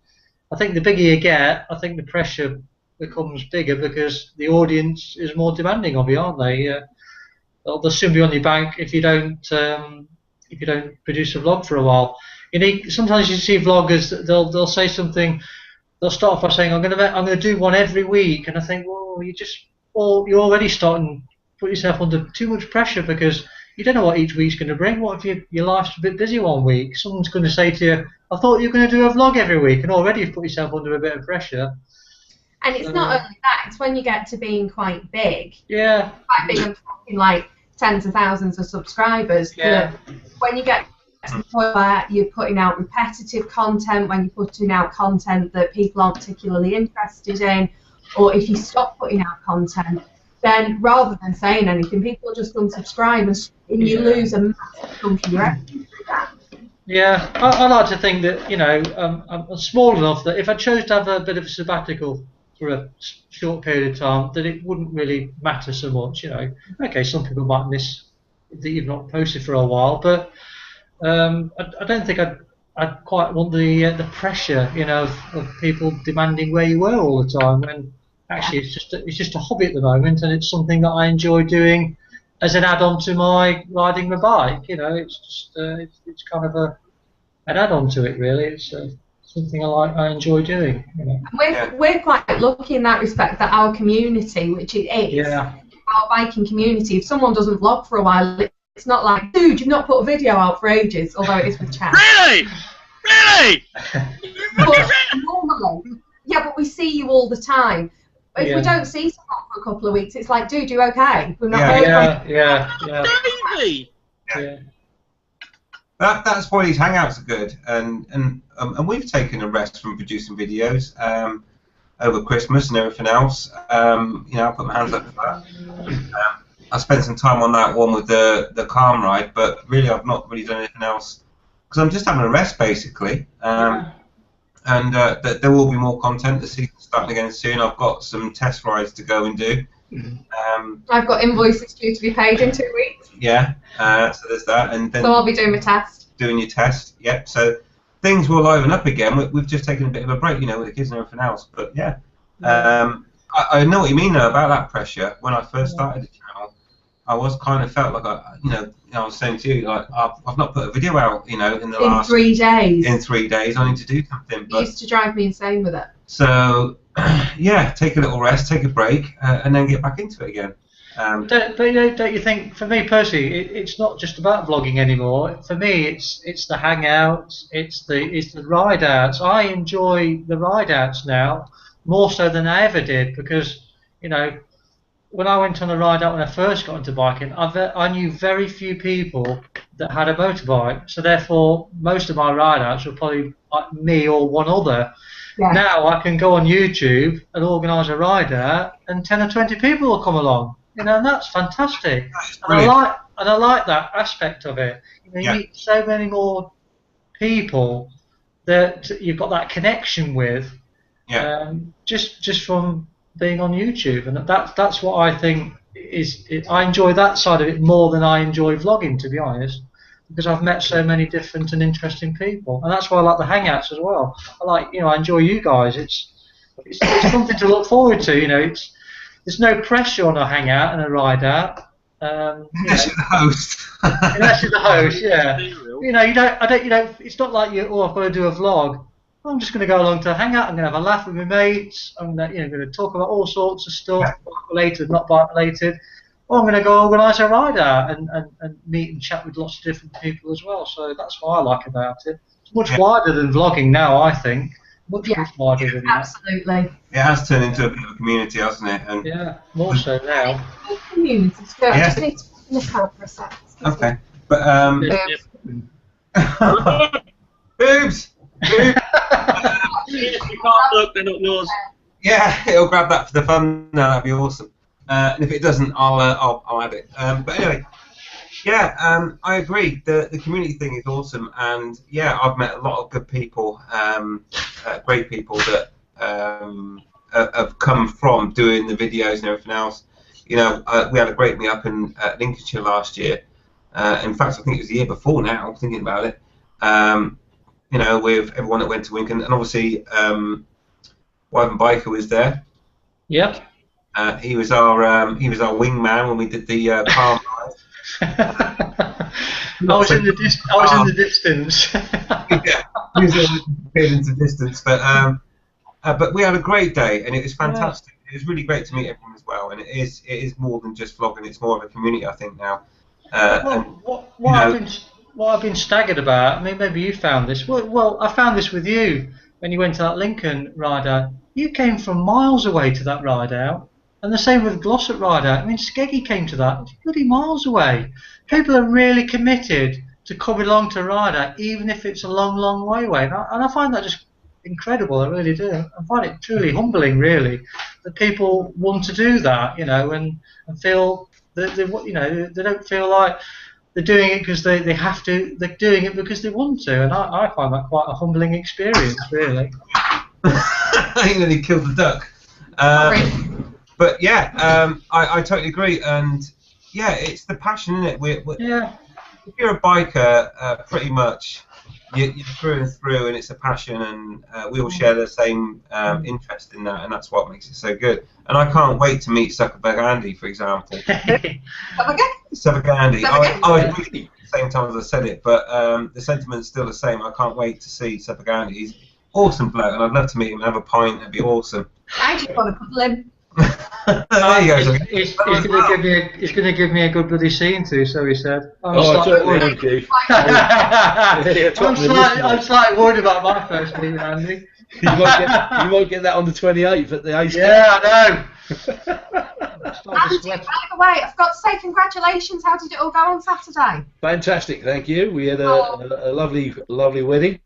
I think the bigger you get, I think the pressure becomes bigger, because the audience is more demanding of you, aren't they? They'll soon be on your back if you don't produce a vlog for a while. You know, sometimes you see vloggers, they'll say something. They'll start off by saying, I'm gonna do one every week, and I think, well, you're already starting to put yourself under too much pressure, because you don't know what each week's going to bring. What if your life's a bit busy one week? Someone's going to say to you, I thought you were going to do a vlog every week, and already you've put yourself under a bit of pressure. And it's not only that, it's when you get to being quite big. Yeah. Quite big, I'm talking like tens of thousands of subscribers. Yeah. When you get to the point where you're putting out repetitive content, when you're putting out content that people aren't particularly interested in, or if you stop putting out content, then rather than saying anything, people just unsubscribe, and you lose a massive chunk of your revenue through that. Yeah, I like to think that, you know, I'm small enough that if I chose to have a bit of a sabbatical for a short period of time, that it wouldn't really matter so much. You know, okay, some people might miss that you've not posted for a while, but I don't think I'd quite want the pressure, you know, of people demanding where you were all the time. When actually it's just a hobby at the moment, and it's something that I enjoy doing as an add-on to my riding my bike. You know, it's just it's kind of an add-on to it, really. It's something I enjoy doing. You know. We're quite lucky in that respect, that our community, which it is, our biking community, if someone doesn't vlog for a while, it's not like, dude, you've not put a video out for ages, although it is with Chad. Really? But normally, yeah, but we see you all the time. If we don't see someone for a couple of weeks, it's like, dude, you okay? We've not heard from you. Crazy. Yeah. That's why these hangouts are good, and we've taken a rest from producing videos over Christmas and everything else. You know, I put my hands up for that. I spent some time on that one with the calm ride, but really I've not really done anything else, because I'm just having a rest basically. And there will be more content. The season's starting again soon. I've got some test rides to go and do. I've got invoices due to be paid in 2 weeks. Yeah, so there's that. And then so I'll be doing my test. Doing your test, yep. So things will liven up again. We've just taken a bit of a break, you know, with the kids and everything else. But yeah, I know what you mean though about that pressure. When I first started the channel, I was kind of felt like I was saying to you, like I've not put a video out, in the In last 3 days. in 3 days. I need to do something. It But used to drive me insane with it. so yeah, take a little rest, take a break, and then get back into it again. Don't you think, for me personally, it's not just about vlogging anymore. For me, it's the hangouts, it's the ride outs. I enjoy the ride outs now more so than I ever did, because when I went on a ride out when I first got into biking, I knew very few people that had a motorbike. So therefore, most of my ride outs were probably me or one other. Yeah. Now I can go on YouTube and organise a ride out, and 10 or 20 people will come along. And that's fantastic. And I like that aspect of it. You meet so many more people that you've got that connection with, just from being on YouTube, and that's what I think I enjoy that side of it more than I enjoy vlogging, to be honest, because I've met so many different and interesting people, and that's why I like the hangouts as well. I enjoy you guys. It's something to look forward to. There's no pressure on a hangout and a ride out. Unless you're the host. Unless you're the host, yeah. It's not like I've got to do a vlog. I'm just going to go along to a hangout. I'm going to have a laugh with my mates. I'm going to talk about all sorts of stuff, bike related, not bike related. Or I'm going to go organise a ride out and meet and chat with lots of different people as well. So that's what I like about it. It's much wider than vlogging now, I think. Much wider than that. Absolutely. It has turned into a bit of a community, hasn't it? And more so now. Community. So I just need to nip out for a sec. Okay, but boobs. If you can't look, they're not yours. Yeah, it'll grab that for the fun. No, that'd be awesome. And if it doesn't, I'll add it. But anyway, I agree. The community thing is awesome, and I've met a lot of good people, great people that have come from doing the videos and everything else. We had a great meet up in Lincolnshire last year. In fact, I think it was the year before now, thinking about it. With everyone that went to Lincoln, and obviously Wyvern Biker was there. Yep. He was our wingman when we did the palm ride. I was in the distance. He was into distance, but we had a great day, and it was fantastic. It was really great to meet everyone as well, and it is more than just vlogging. It's more of a community, I think, now. What I've been staggered about, I mean, maybe you found this. Well, I found this with you when you went to that Lincoln ride out. You came from miles away to that ride out, and the same with Glossop ride out. I mean, Skeggy came to that, it's bloody miles away. People are really committed to coming along to ride out, even if it's a long, long way away. And I find that just incredible. I really do. I find it truly humbling, really, that people want to do that, and feel that they don't feel like they're doing it because they have to. They're doing it because they want to, and I find that quite a humbling experience, really. I nearly killed the duck. But I totally agree, and it's the passion, isn't it? If you're a biker, pretty much you're through and through, and it's a passion, and we all share the same interest in that, and that's what makes it so good. And I can't wait to meet Zuckerberg Andy, for example. Zuckerberg Andy. I was really at the same time as I said it, but the sentiment's still the same. I can't wait to see Zuckerberg Andy. He's an awesome bloke, and I'd love to meet him and have a pint. It'd be awesome. I just want to cuddle him. There you go. He's going to give me a good bloody scene too, so he said. I'm slightly worried about my first meeting, Andy. You might get that on the 28th at the Ace. Yeah, I know. Andy, by the way, I've got to say congratulations. How did it all go on Saturday? Fantastic, thank you. We had a lovely wedding.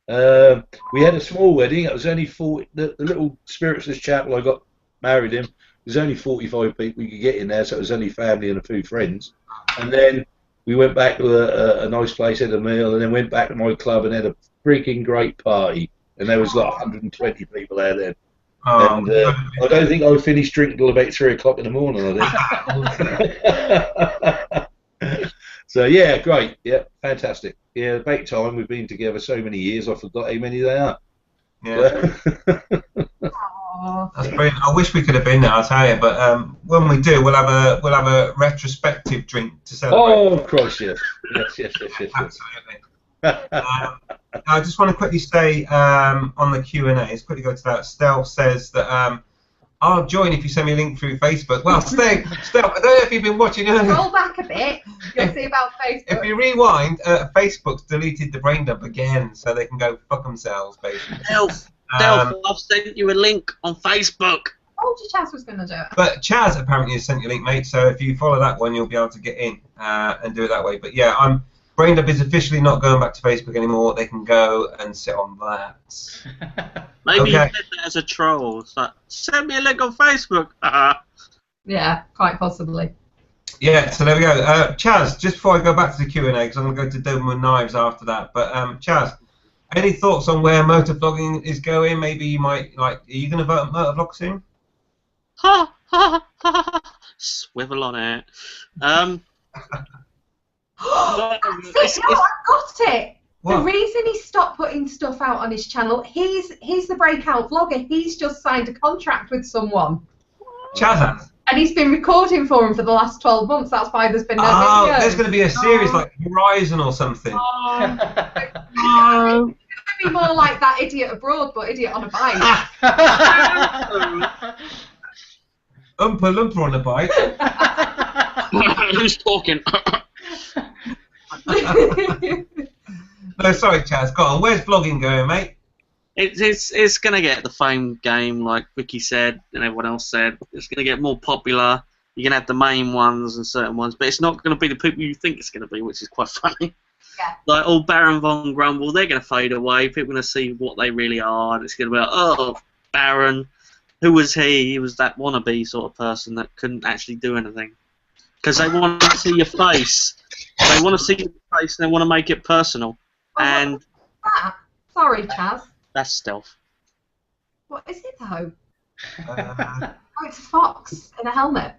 We had a small wedding. It was only 40. The little spiritualist chapel I got married in. There's only 45 people you could get in there, so it was only family and a few friends. And then we went back to a nice place, had a meal, and then went back to my club and had a freaking great party. And there was like 120 people there then. And I don't think I finished drinking till about 3 o'clock in the morning, I think. So yeah, great. Yeah, fantastic. Yeah, about time. We've been together so many years, I forgot how many they are. Yeah. That's brilliant. I wish we could have been there, I'll tell you. But when we do, we'll have a retrospective drink to celebrate. Oh, Christ, yes. Yes. Absolutely. I just want to quickly say on the Q&A, let's quickly go to that. Stealth says that I'll join if you send me a link through Facebook. Well, Stealth, I don't know if you've been watching earlier. Roll back a bit. You'll see about Facebook. If you rewind, Facebook's deleted the brain dump again, so they can go fuck themselves, basically. Stealth, I've sent you a link on Facebook. Oh, Chaz was going to do it. But Chaz apparently has sent you a link, mate, so if you follow that one, you'll be able to get in and do it that way. But yeah, BrainDump is officially not going back to Facebook anymore. They can go and sit on that. Maybe you did that as a troll. It's like, send me a link on Facebook. Yeah, quite possibly. Yeah, so there we go. Chaz, just before I go back to the Q&A, because I'm going to go to Doberman with Knives after that, but Chaz, any thoughts on where motovlogging is going? Maybe you might, like, are you going to motovlog soon? Swivel on it. I got it. What? The reason he stopped putting stuff out on his channel, he's the breakout vlogger. He's just signed a contract with someone. Chaz has? And he's been recording for him for the last 12 months. That's why there's been no Oh, video. there's going to be a series like Horizon or something. It's going to be more like that Idiot Abroad, but Idiot on a Bike. Oompa Loompa on a bike. Who's talking? No, sorry, Chaz. Go on. Where's vlogging going, mate? It's gonna get the fame game, like Vicky said and everyone else said. It's gonna get more popular. You're gonna have the main ones and certain ones, but it's not gonna be the people you think it's gonna be, which is quite funny. Yeah. Like all Baron Von Grumble, they're gonna fade away. People are gonna see what they really are. And it's gonna be like, oh, Baron, who was he? He was that wannabe sort of person that couldn't actually do anything. Because they want to see your face. They want to see your face and they want to make it personal. And Sorry, Chaz. that's Stealth. What is it though? Oh, it's a fox in a helmet.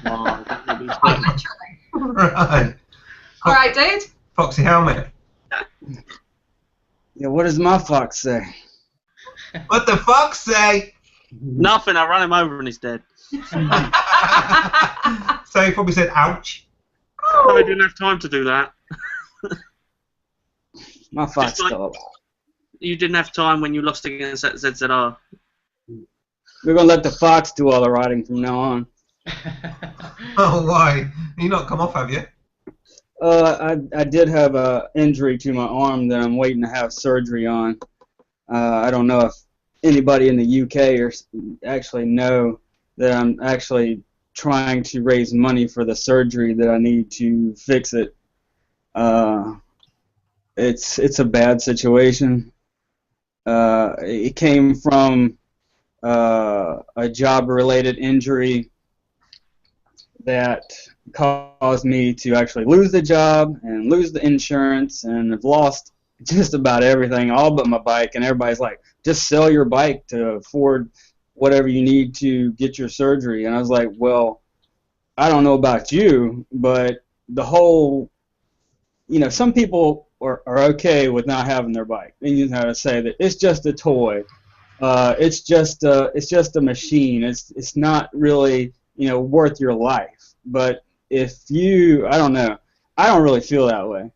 Quite literally. Right. All right, dude. Foxy helmet. Yeah, what does my fox say? What the fuck say? Nothing. I ran him over and he's dead. So he probably said, ouch. I didn't have time to do that. My fox Just like- still alive. You didn't have time when you lost against that ZZR. We're gonna let the fox do all the riding from now on. Oh, why? You not come off, have you? I did have a injury to my arm that I'm waiting to have surgery on. I don't know if anybody in the UK actually know that I'm actually trying to raise money for the surgery that I need to fix it. It's a bad situation. It came from a job-related injury that caused me to actually lose the job and lose the insurance, and I've lost just about everything, all but my bike. And everybody's like, just sell your bike to afford whatever you need to get your surgery. And I was like, well, I don't know about you, but the whole, some people are okay with not having their bike. And you know how to say that it's just a toy. It's just a machine. It's not really worth your life. But if you, I don't know, I don't really feel that way.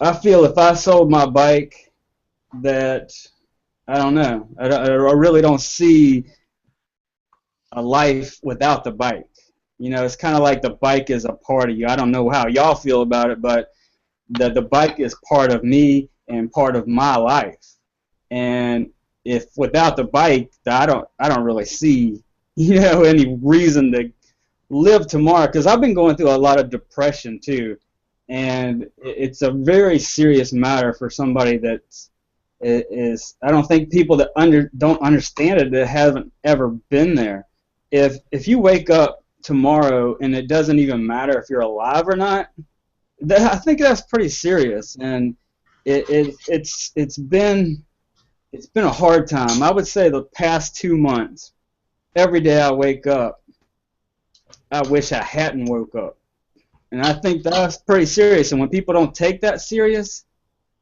I feel if I sold my bike, that I don't know. I really don't see a life without the bike. It's kind of like the bike is a part of you. I don't know how y'all feel about it, but the bike is part of me and part of my life. And if without the bike, I don't really see any reason to live tomorrow, because I've been going through a lot of depression too, and it's a very serious matter for somebody that is. I don't think people that don't understand it, that haven't ever been there. If you wake up tomorrow and it doesn't even matter if you're alive or not, I think that's pretty serious, and it's been a hard time. I would say the past 2 months, every day I wake up, I wish I hadn't woke up. And I think that's pretty serious. And when people don't take that serious,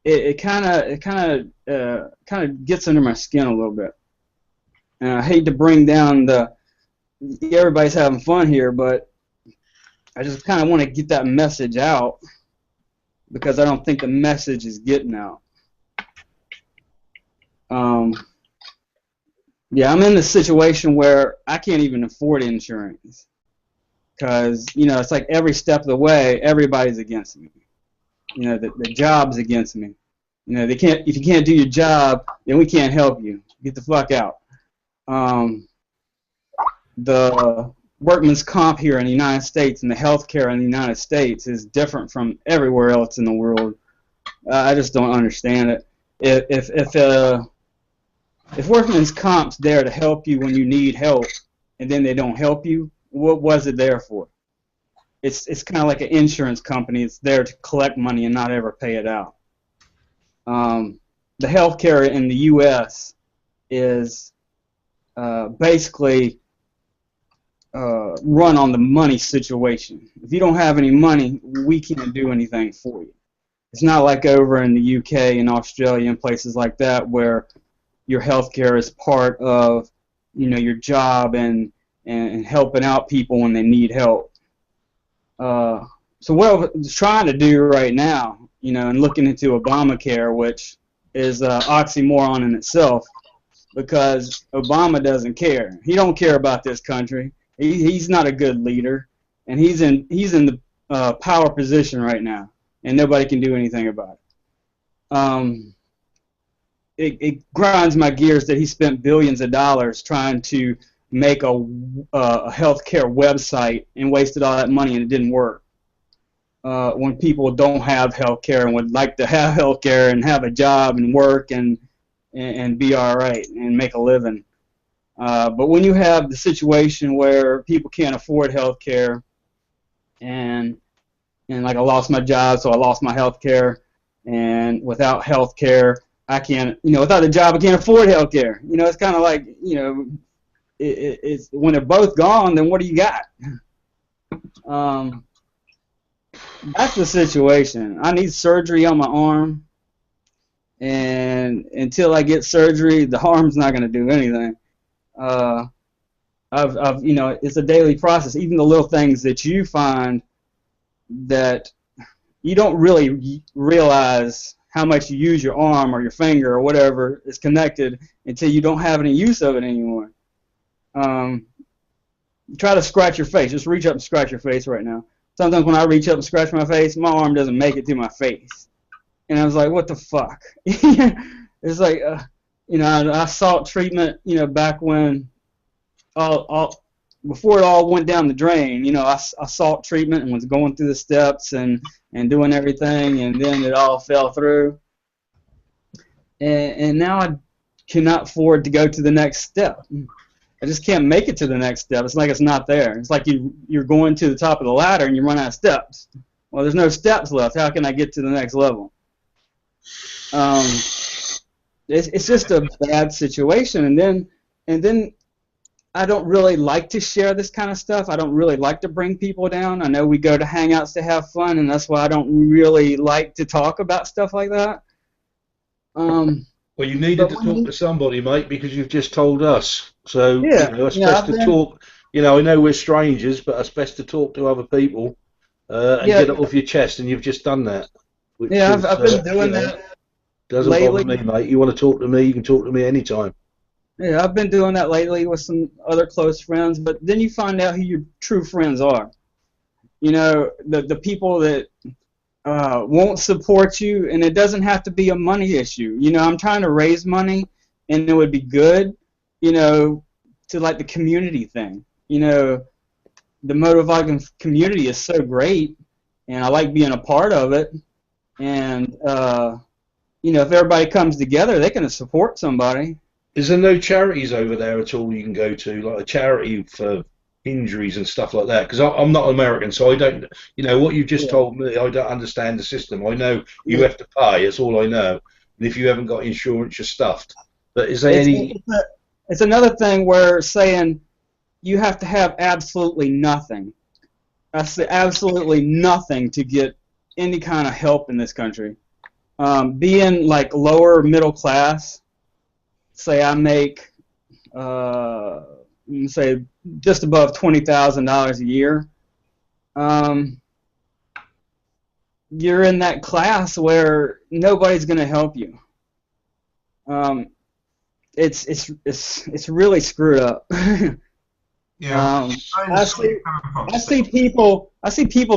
it kind of gets under my skin a little bit. And I hate to bring down everybody's having fun here, but I just kind of want to get that message out because I don't think the message is getting out. Yeah, I'm in the situation where I can't even afford insurance because, you know, it's like every step of the way, everybody's against me. You know, the job's against me. You know, if you can't do your job, then we can't help you. Get the fuck out. The workman's comp here in the United States and the health care in the United States is different from everywhere else in the world. I just don't understand it. If workman's comp's there to help you when you need help, and then they don't help you, what was it there for? It's kind of like an insurance company. It's there to collect money and not ever pay it out. The health care in the U.S. is basically run on the money situation. If you don't have any money, we can't do anything for you. It's not like over in the UK and Australia and places like that where your health care is part of, you know, your job and helping out people when they need help. So what I'm trying to do right now, you know, and looking into Obamacare, which is an oxymoron in itself, because Obama doesn't care. He don't care about this country. He's not a good leader, and he's in the power position right now, and nobody can do anything about it. It grinds my gears that he spent billions of dollars trying to make a healthcare website and wasted all that money and it didn't work. When people don't have healthcare and would like to have healthcare and have a job and work and be all right and make a living. But when you have the situation where people can't afford healthcare and like I lost my job, so I lost my healthcare, and without healthcare, I can't, you know, without a job, I can't afford healthcare. You know, it's kind of like, you know, it's when they're both gone, then what do you got? That's the situation. I need surgery on my arm, and until I get surgery, the arm's not going to do anything. You know, it's a daily process. Even the little things that you find that you don't really realize how much you use your arm or your finger or whatever is connected until you don't have any use of it anymore. Try to scratch your face. Just reach up and scratch your face right now. Sometimes when I reach up and scratch my face, my arm doesn't make it to my face. And I was like, what the fuck? It's like, you know, I sought treatment, you know, back when, before it all went down the drain, you know, I sought treatment and was going through the steps and doing everything, and then it all fell through. And now I cannot afford to go to the next step. I just can't make it to the next step. It's like it's not there. It's like you're going to the top of the ladder and you run out of steps. Well, there's no steps left. How can I get to the next level? It's just a bad situation. And then I don't really like to share this kind of stuff. I don't really like to bring people down. I know we go to hangouts to have fun, and that's why I don't really like to talk about stuff like that. Well, you needed to talk to somebody, mate, because you've just told us. So, yeah, you know, it's best to talk. You know, I know we're strangers, but it's best to talk to other people and get it off your chest, and you've just done that. Yeah, I've been doing that. Doesn't bother me, mate. You want to talk to me, you can talk to me anytime. Yeah, I've been doing that lately with some other close friends, but then you find out who your true friends are. You know, the people that won't support you, and it doesn't have to be a money issue. You know, I'm trying to raise money, and it would be good, you know, to like the community thing. You know, the motovlogging community is so great, and I like being a part of it. And, you know, if everybody comes together, they can support somebody. Is there no charities over there at all you can go to, like a charity for injuries and stuff like that? Because I'm not American, so I don't, you know, what you just told me, I don't understand the system. I know you have to pay, that's all I know. And if you haven't got insurance, you're stuffed. But is there It's another thing where saying you have to have absolutely nothing. I say absolutely nothing to get any kind of help in this country. being like lower middle class, say I make, say just above $20,000 a year, you're in that class where nobody's going to help you. It's really screwed up. Yeah. I see people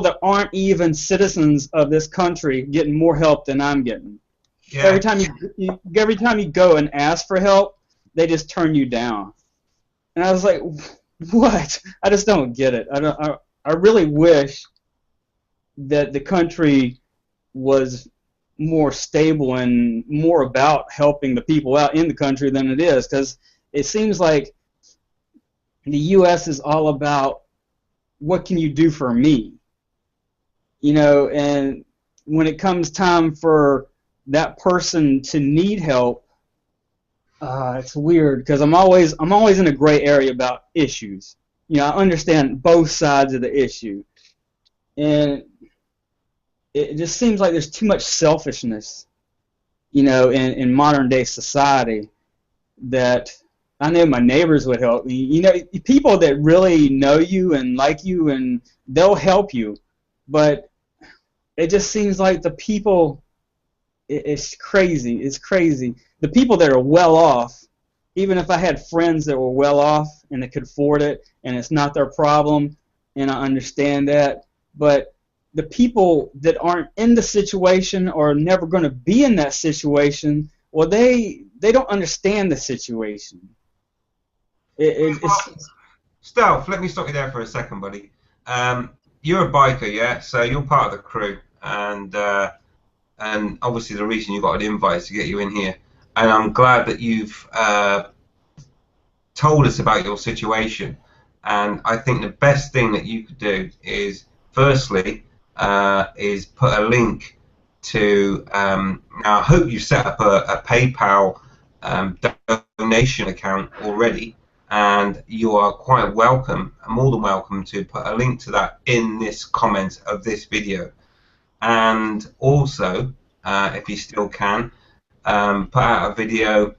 that aren't even citizens of this country getting more help than I'm getting. Yeah. Every time you go and ask for help, they just turn you down. And I was like, what? I just don't get it. I really wish that the country was more stable and more about helping the people out in the country than it is, because it seems like the U.S. is all about what can you do for me, and when it comes time for that person to need help, it's weird because I'm always in a gray area about issues. I understand both sides of the issue, and it just seems like there's too much selfishness, in modern day society, that I know my neighbors would help me. People that really know you and like you, and they'll help you, but it just seems like the people, it's crazy. It's crazy. The people that are well off, even if I had friends that were well off and they could afford it, and it's not their problem, and I understand that, but the people that aren't in the situation or are never going to be in that situation, well, they don't understand the situation. Stealth, let me stop you there for a second, buddy. You're a biker, yeah? So you're part of the crew, and obviously the reason you got an invite is to get you in here. And I'm glad that you've told us about your situation. And I think the best thing that you could do is, firstly, is put a link to. Now, I hope you set up a PayPal donation account already, and you are quite welcome, more than welcome, to put a link to that in this comment of this video. And also, if you still can, put out a video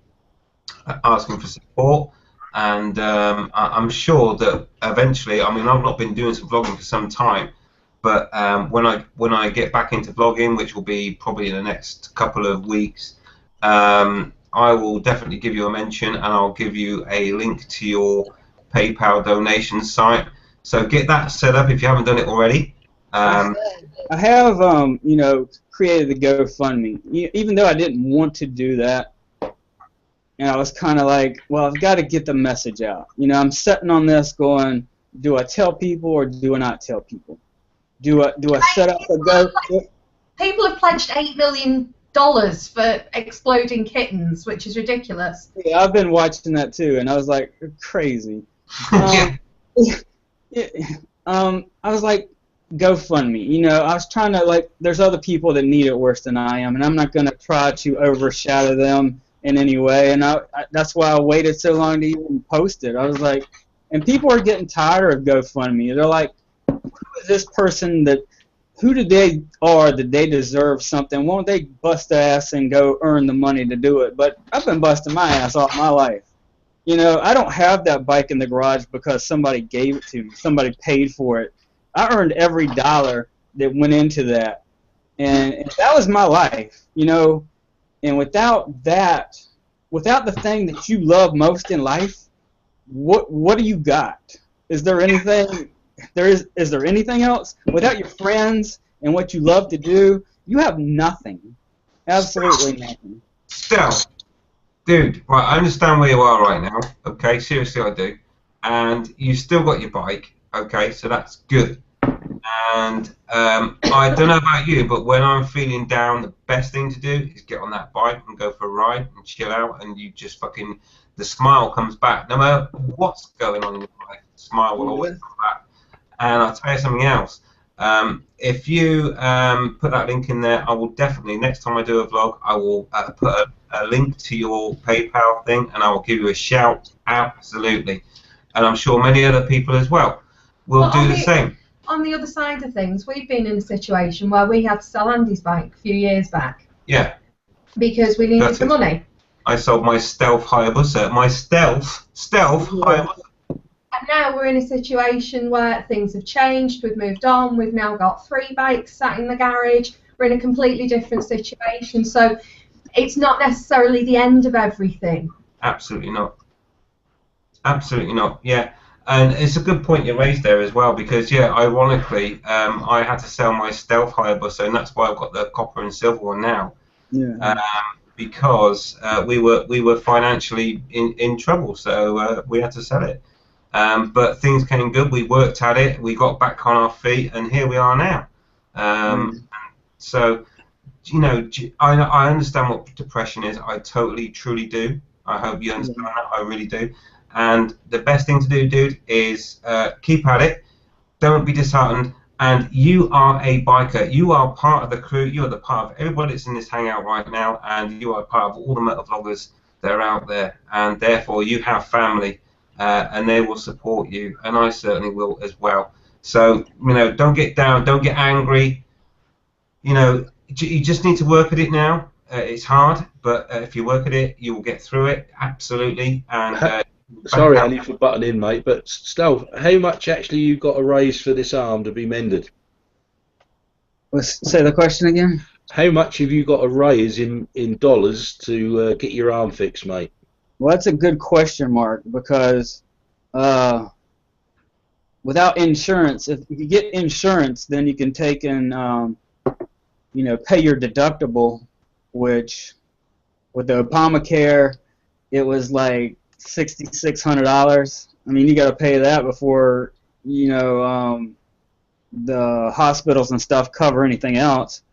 asking for support. And I'm sure that eventually, I mean, I've not been doing some vlogging for some time, but when I get back into vlogging, which will be probably in the next couple of weeks, I will definitely give you a mention, and I'll give you a link to your PayPal donation site. So get that set up if you haven't done it already. I have, created the GoFundMe, even though I didn't want to do that. And I was kind of like, well, I've got to get the message out. I'm sitting on this going, do I tell people or do I not tell people? Do I set up a Go? People have pledged $8 million for exploding kittens, which is ridiculous. Yeah, I've been watching that too, and I was like, crazy. I was like, GoFundMe. I was trying to, there's other people that need it worse than I am, and I'm not going to try to overshadow them in any way, and that's why I waited so long to even post it. I was like, and people are getting tired of GoFundMe. They're like, who is this person who do they are that they deserve something? Won't they bust their ass and go earn the money to do it? But I've been busting my ass all my life. I don't have that bike in the garage because somebody gave it to me. Somebody paid for it. I earned every dollar that went into that. And that was my life, And without that, without the thing that you love most in life, what do you got? Is there anything? Is there anything else? Without your friends and what you love to do, you have nothing. Absolutely nothing. Stealth, dude, right, I understand where you are right now, okay? Seriously, I do. And you still got your bike, okay? So that's good. And I don't know about you, but when I'm feeling down, the best thing to do is get on that bike and go for a ride and chill out, and you just fucking, the smile comes back. No matter what's going on in your life, the smile will always come back. And I'll tell you something else. If you put that link in there, I will definitely, next time I do a vlog, I will put a link to your PayPal thing, and I will give you a shout, absolutely. And I'm sure many other people as well will do the same. On the other side of things, we've been in a situation where we had to sell Andy's bike a few years back. Yeah. Because we needed That's the it. money. I sold my stealth Hayabusa. My stealth Hayabusa. And now we're in a situation where things have changed. We've moved on. We've now got 3 bikes sat in the garage. We're in a completely different situation. So it's not necessarily the end of everything. Absolutely not. Absolutely not. Yeah. And it's a good point you raised there as well, because ironically, I had to sell my stealth Hayabusa, and that's why I've got the copper and silver one now. Yeah. Because we were financially in trouble, so we had to sell it. But things came good. We worked at it. We got back on our feet, and here we are now. So, I understand what depression is. I totally, truly do. I hope you understand that. I really do. And the best thing to do, dude, is keep at it. Don't be disheartened. And you are a biker. You are part of the crew. You are the part of everybody that's in this hangout right now, and you are part of all the motovloggers that are out there. And therefore, you have family. And they will support you, and I certainly will as well. So, don't get down, don't get angry. You just need to work at it now. It's hard, but if you work at it, you will get through it, absolutely. And sorry, Annie, for butting in, mate, but still, how much actually you got to raise for this arm to be mended? Let's say the question again. How much have you got to raise in dollars to get your arm fixed, mate? Well, that's a good question, Mark, because without insurance, if you get insurance, then you can take and pay your deductible, which with the Obamacare, it was like $6,600. I mean, you got to pay that before the hospitals and stuff cover anything else.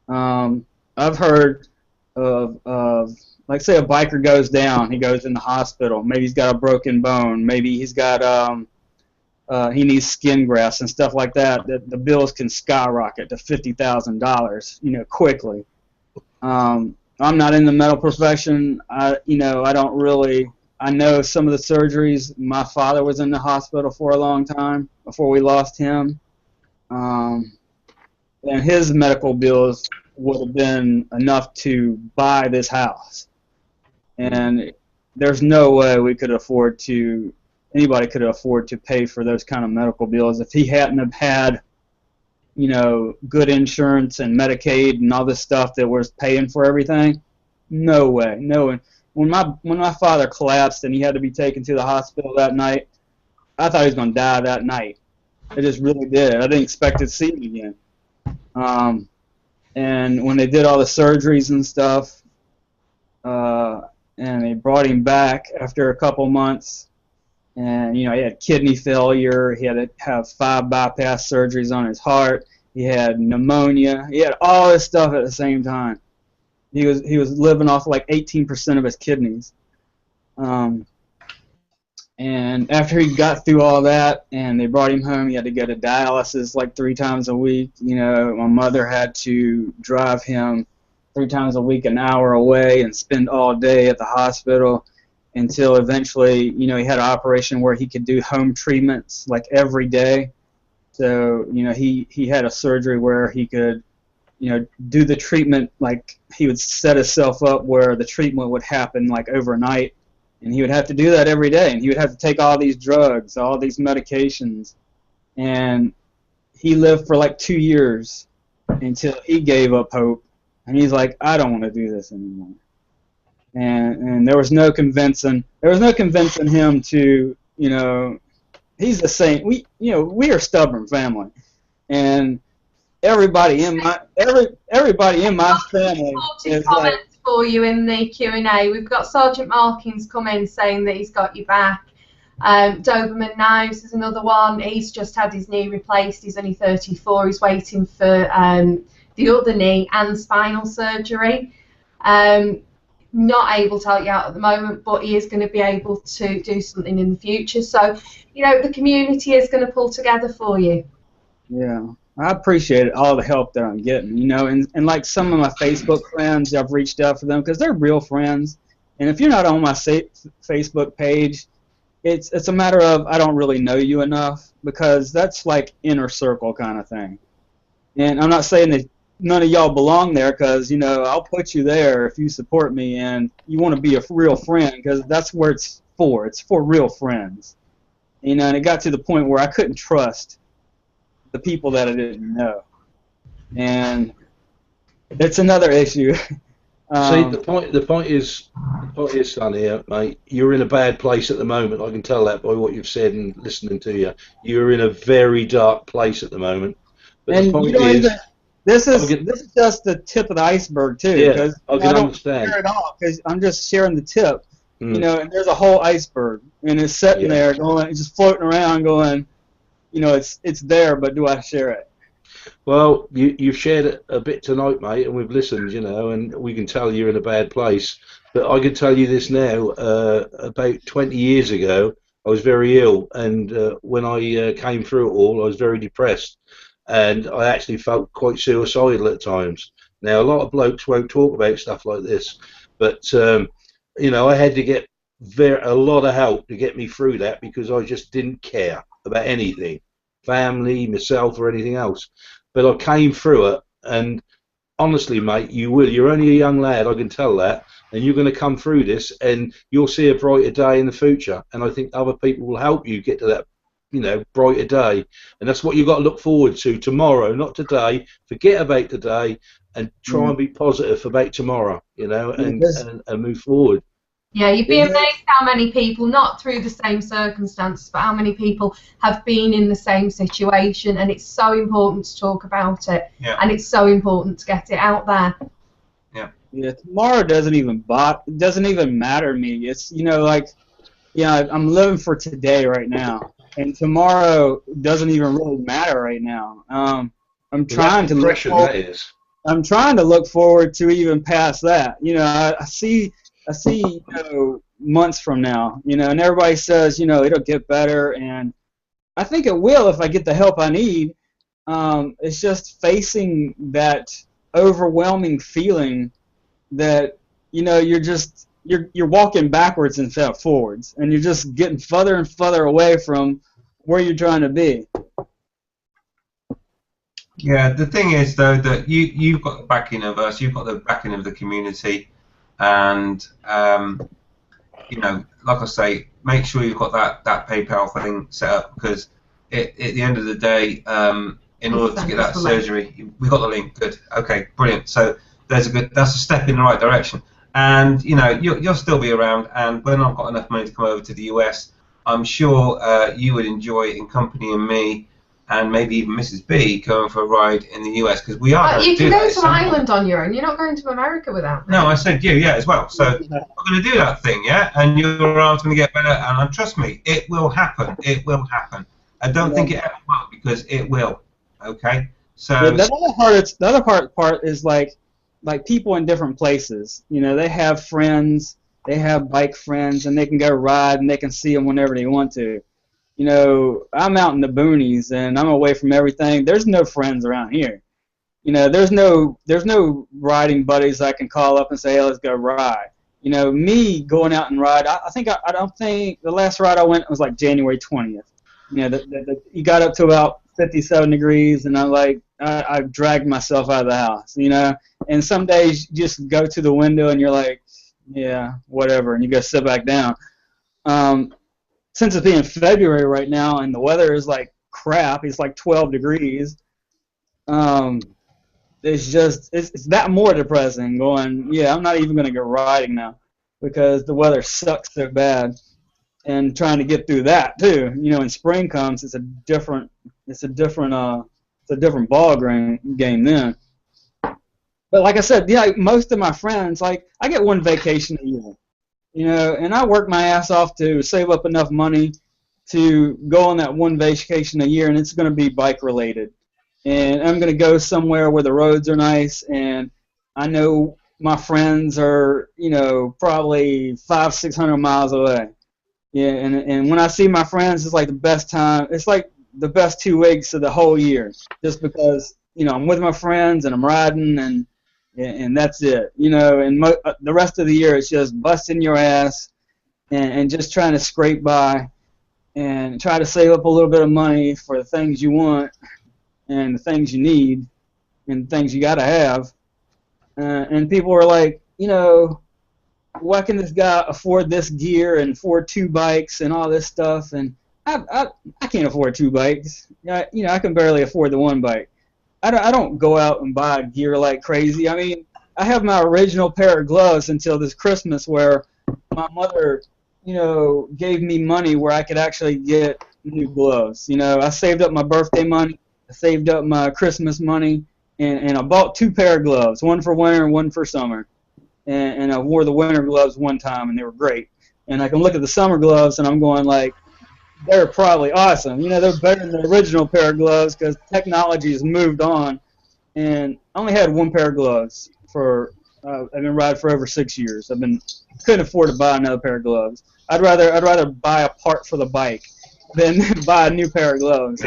I've heard of like, say a biker goes down, he goes in the hospital. Maybe he's got a broken bone. Maybe he's got he needs skin grafts and stuff like that. The bills can skyrocket to $50,000, quickly. I'm not in the medical profession. I don't really. I know some of the surgeries. My father was in the hospital for a long time before we lost him, and his medical bills would have been enough to buy this house. And there's no way anybody could afford to pay for those kind of medical bills if he hadn't have had, good insurance and Medicaid and all this stuff that was paying for everything. No way, no. When my father collapsed and he had to be taken to the hospital that night, I thought he was going to die that night. I just really did. I didn't expect to see him again. And when they did all the surgeries and stuff, and they brought him back after a couple months, and he had kidney failure. He had to have 5 bypass surgeries on his heart. He had pneumonia. He had all this stuff at the same time. He was living off like 18% of his kidneys. And after he got through all that, and they brought him home, he had to go to dialysis like 3 times a week. My mother had to drive him 3 times a week, an hour away, and spend all day at the hospital until eventually, he had an operation where he could do home treatments like every day. So, he had a surgery where he could, do the treatment, like he would set himself up where the treatment would happen like overnight, and he would have to do that every day, and he would have to take all these drugs, all these medications, and he lived for like 2 years until he gave up hope, and he's like, I don't want to do this anymore. And there was no convincing him to, he's the same. We are a stubborn family, and everybody in my family is like. For you in the Q&A, we've got Sergeant Markins come in saying that he's got you back. Doberman Knives is another one. He's just had his knee replaced. He's only 34. He's waiting for the other knee and spinal surgery. Not able to help you out at the moment, but he is going to be able to do something in the future. So, the community is going to pull together for you. Yeah, I appreciate all the help that I'm getting, and like some of my Facebook friends, I've reached out for them because they're real friends. And if you're not on my Facebook page, it's a matter of I don't really know you enough, because that's like inner circle kind of thing. And I'm not saying that none of y'all belong there, because I'll put you there if you support me and you want to be a real friend, because that's where it's for. It's for real friends. And it got to the point where I couldn't trust the people that I didn't know, and it's another issue. See, the point is, son, here, mate, you're in a bad place at the moment. I can tell that by what you've said and listening to you. You're in a very dark place at the moment. But And the point is, this is just the tip of the iceberg too. Yeah, because I can don't understand. share it all, because I'm just sharing the tip. Mm. And there's a whole iceberg, and it's sitting there going, it's just floating around, going, it's there, but do I share it? Well, you've shared a bit tonight, mate, and we've listened, and we can tell you're in a bad place. But I can tell you this now, about 20 years ago, I was very ill, and when I came through it all, I was very depressed, and I actually felt quite suicidal at times. Now, a lot of blokes won't talk about stuff like this, but, I had to get a lot of help to get me through that, because I just didn't care about anything, family, myself, or anything else. But I came through it, and honestly, mate, you will. You're only a young lad, I can tell that, and you're going to come through this, and you'll see a brighter day in the future. And I think other people will help you get to that, brighter day. And that's what you've got to look forward to tomorrow, not today. Forget about today, and try and be positive about tomorrow, and move forward. Yeah, you'd be amazed how many people, not through the same circumstances, but how many people have been in the same situation, and it's so important to talk about it, and it's so important to get it out there. Yeah, tomorrow doesn't even matter to me. It's I'm living for today right now, and tomorrow doesn't even really matter right now. I'm trying to look forward. I'm trying to look forward to even past that. I see months from now, and everybody says, it'll get better, and I think it will if I get the help I need. It's just facing that overwhelming feeling that, you're walking backwards instead of forwards, and you're just getting further and further away from where you're trying to be. Yeah, the thing is, though, that you've got the backing of us, you've got the backing of the community. And like I say, make sure you've got that PayPal thing set up, because at the end of the day, in order to get that surgery, we've got the link. Good. Okay, brilliant. So that's a step in the right direction. And you'll still be around. And when I've got enough money to come over to the US, I'm sure you would enjoy accompanying me, and maybe even Mrs. B going for a ride in the US, because we are. You can go to Ireland on your own. You're not going to America without me. No, I said you, as well. So we're going to do that thing, and your arm's going to get better. And trust me, it will happen. It will happen. I don't think it ever will, because it will. Okay. So the other part is like people in different places. They have friends, they have bike friends, and they can go ride, and they can see them whenever they want to. I'm out in the boonies, and I'm away from everything. There's no friends around here. There's no riding buddies I can call up and say, hey, let's go ride. Me going out and ride, I don't think the last ride I went was like January 20th. You got up to about 57 degrees, and I dragged myself out of the house, and some days you just go to the window and you're like, yeah, whatever, and you go sit back down. Since it's being February right now and the weather is like crap, it's like 12 degrees, it's that more depressing, going, yeah, I'm not even going to go riding now, because the weather sucks so bad, and trying to get through that too. When spring comes, it's a different ball game then. But like I said, most of my friends, I get one vacation a year. And I work my ass off to save up enough money to go on that one vacation a year, and it's going to be bike related. And I'm going to go somewhere where the roads are nice, and I know my friends are, probably 500-600 miles away. Yeah, and when I see my friends, it's like the best time. It's like the best 2 weeks of the whole year, just because I'm with my friends and I'm riding, and that's it, and the rest of the year it's just busting your ass and just trying to scrape by and try to save up a little bit of money for the things you want and the things you need, and things you got to have. And people were like, you know, why can this guy afford this gear and afford 2 bikes and all this stuff? And I can't afford 2 bikes. You know, I can barely afford the 1 bike. I don't go out and buy gear like crazy. I mean, I have my original pair of gloves until this Christmas, where my mother, you know, gave me money where I could actually get new gloves. You know, I saved up my birthday money, I saved up my Christmas money, and I bought 2 pair of gloves, one for winter and one for summer. And I wore the winter gloves one time, and they were great. And I can look at the summer gloves, and I'm going like, they're probably awesome. You know, they're better than the original pair of gloves because technology has moved on. And I only had 1 pair of gloves for. I've been riding for over 6 years. Couldn't afford to buy another pair of gloves. I'd rather buy a part for the bike than buy a new pair of gloves.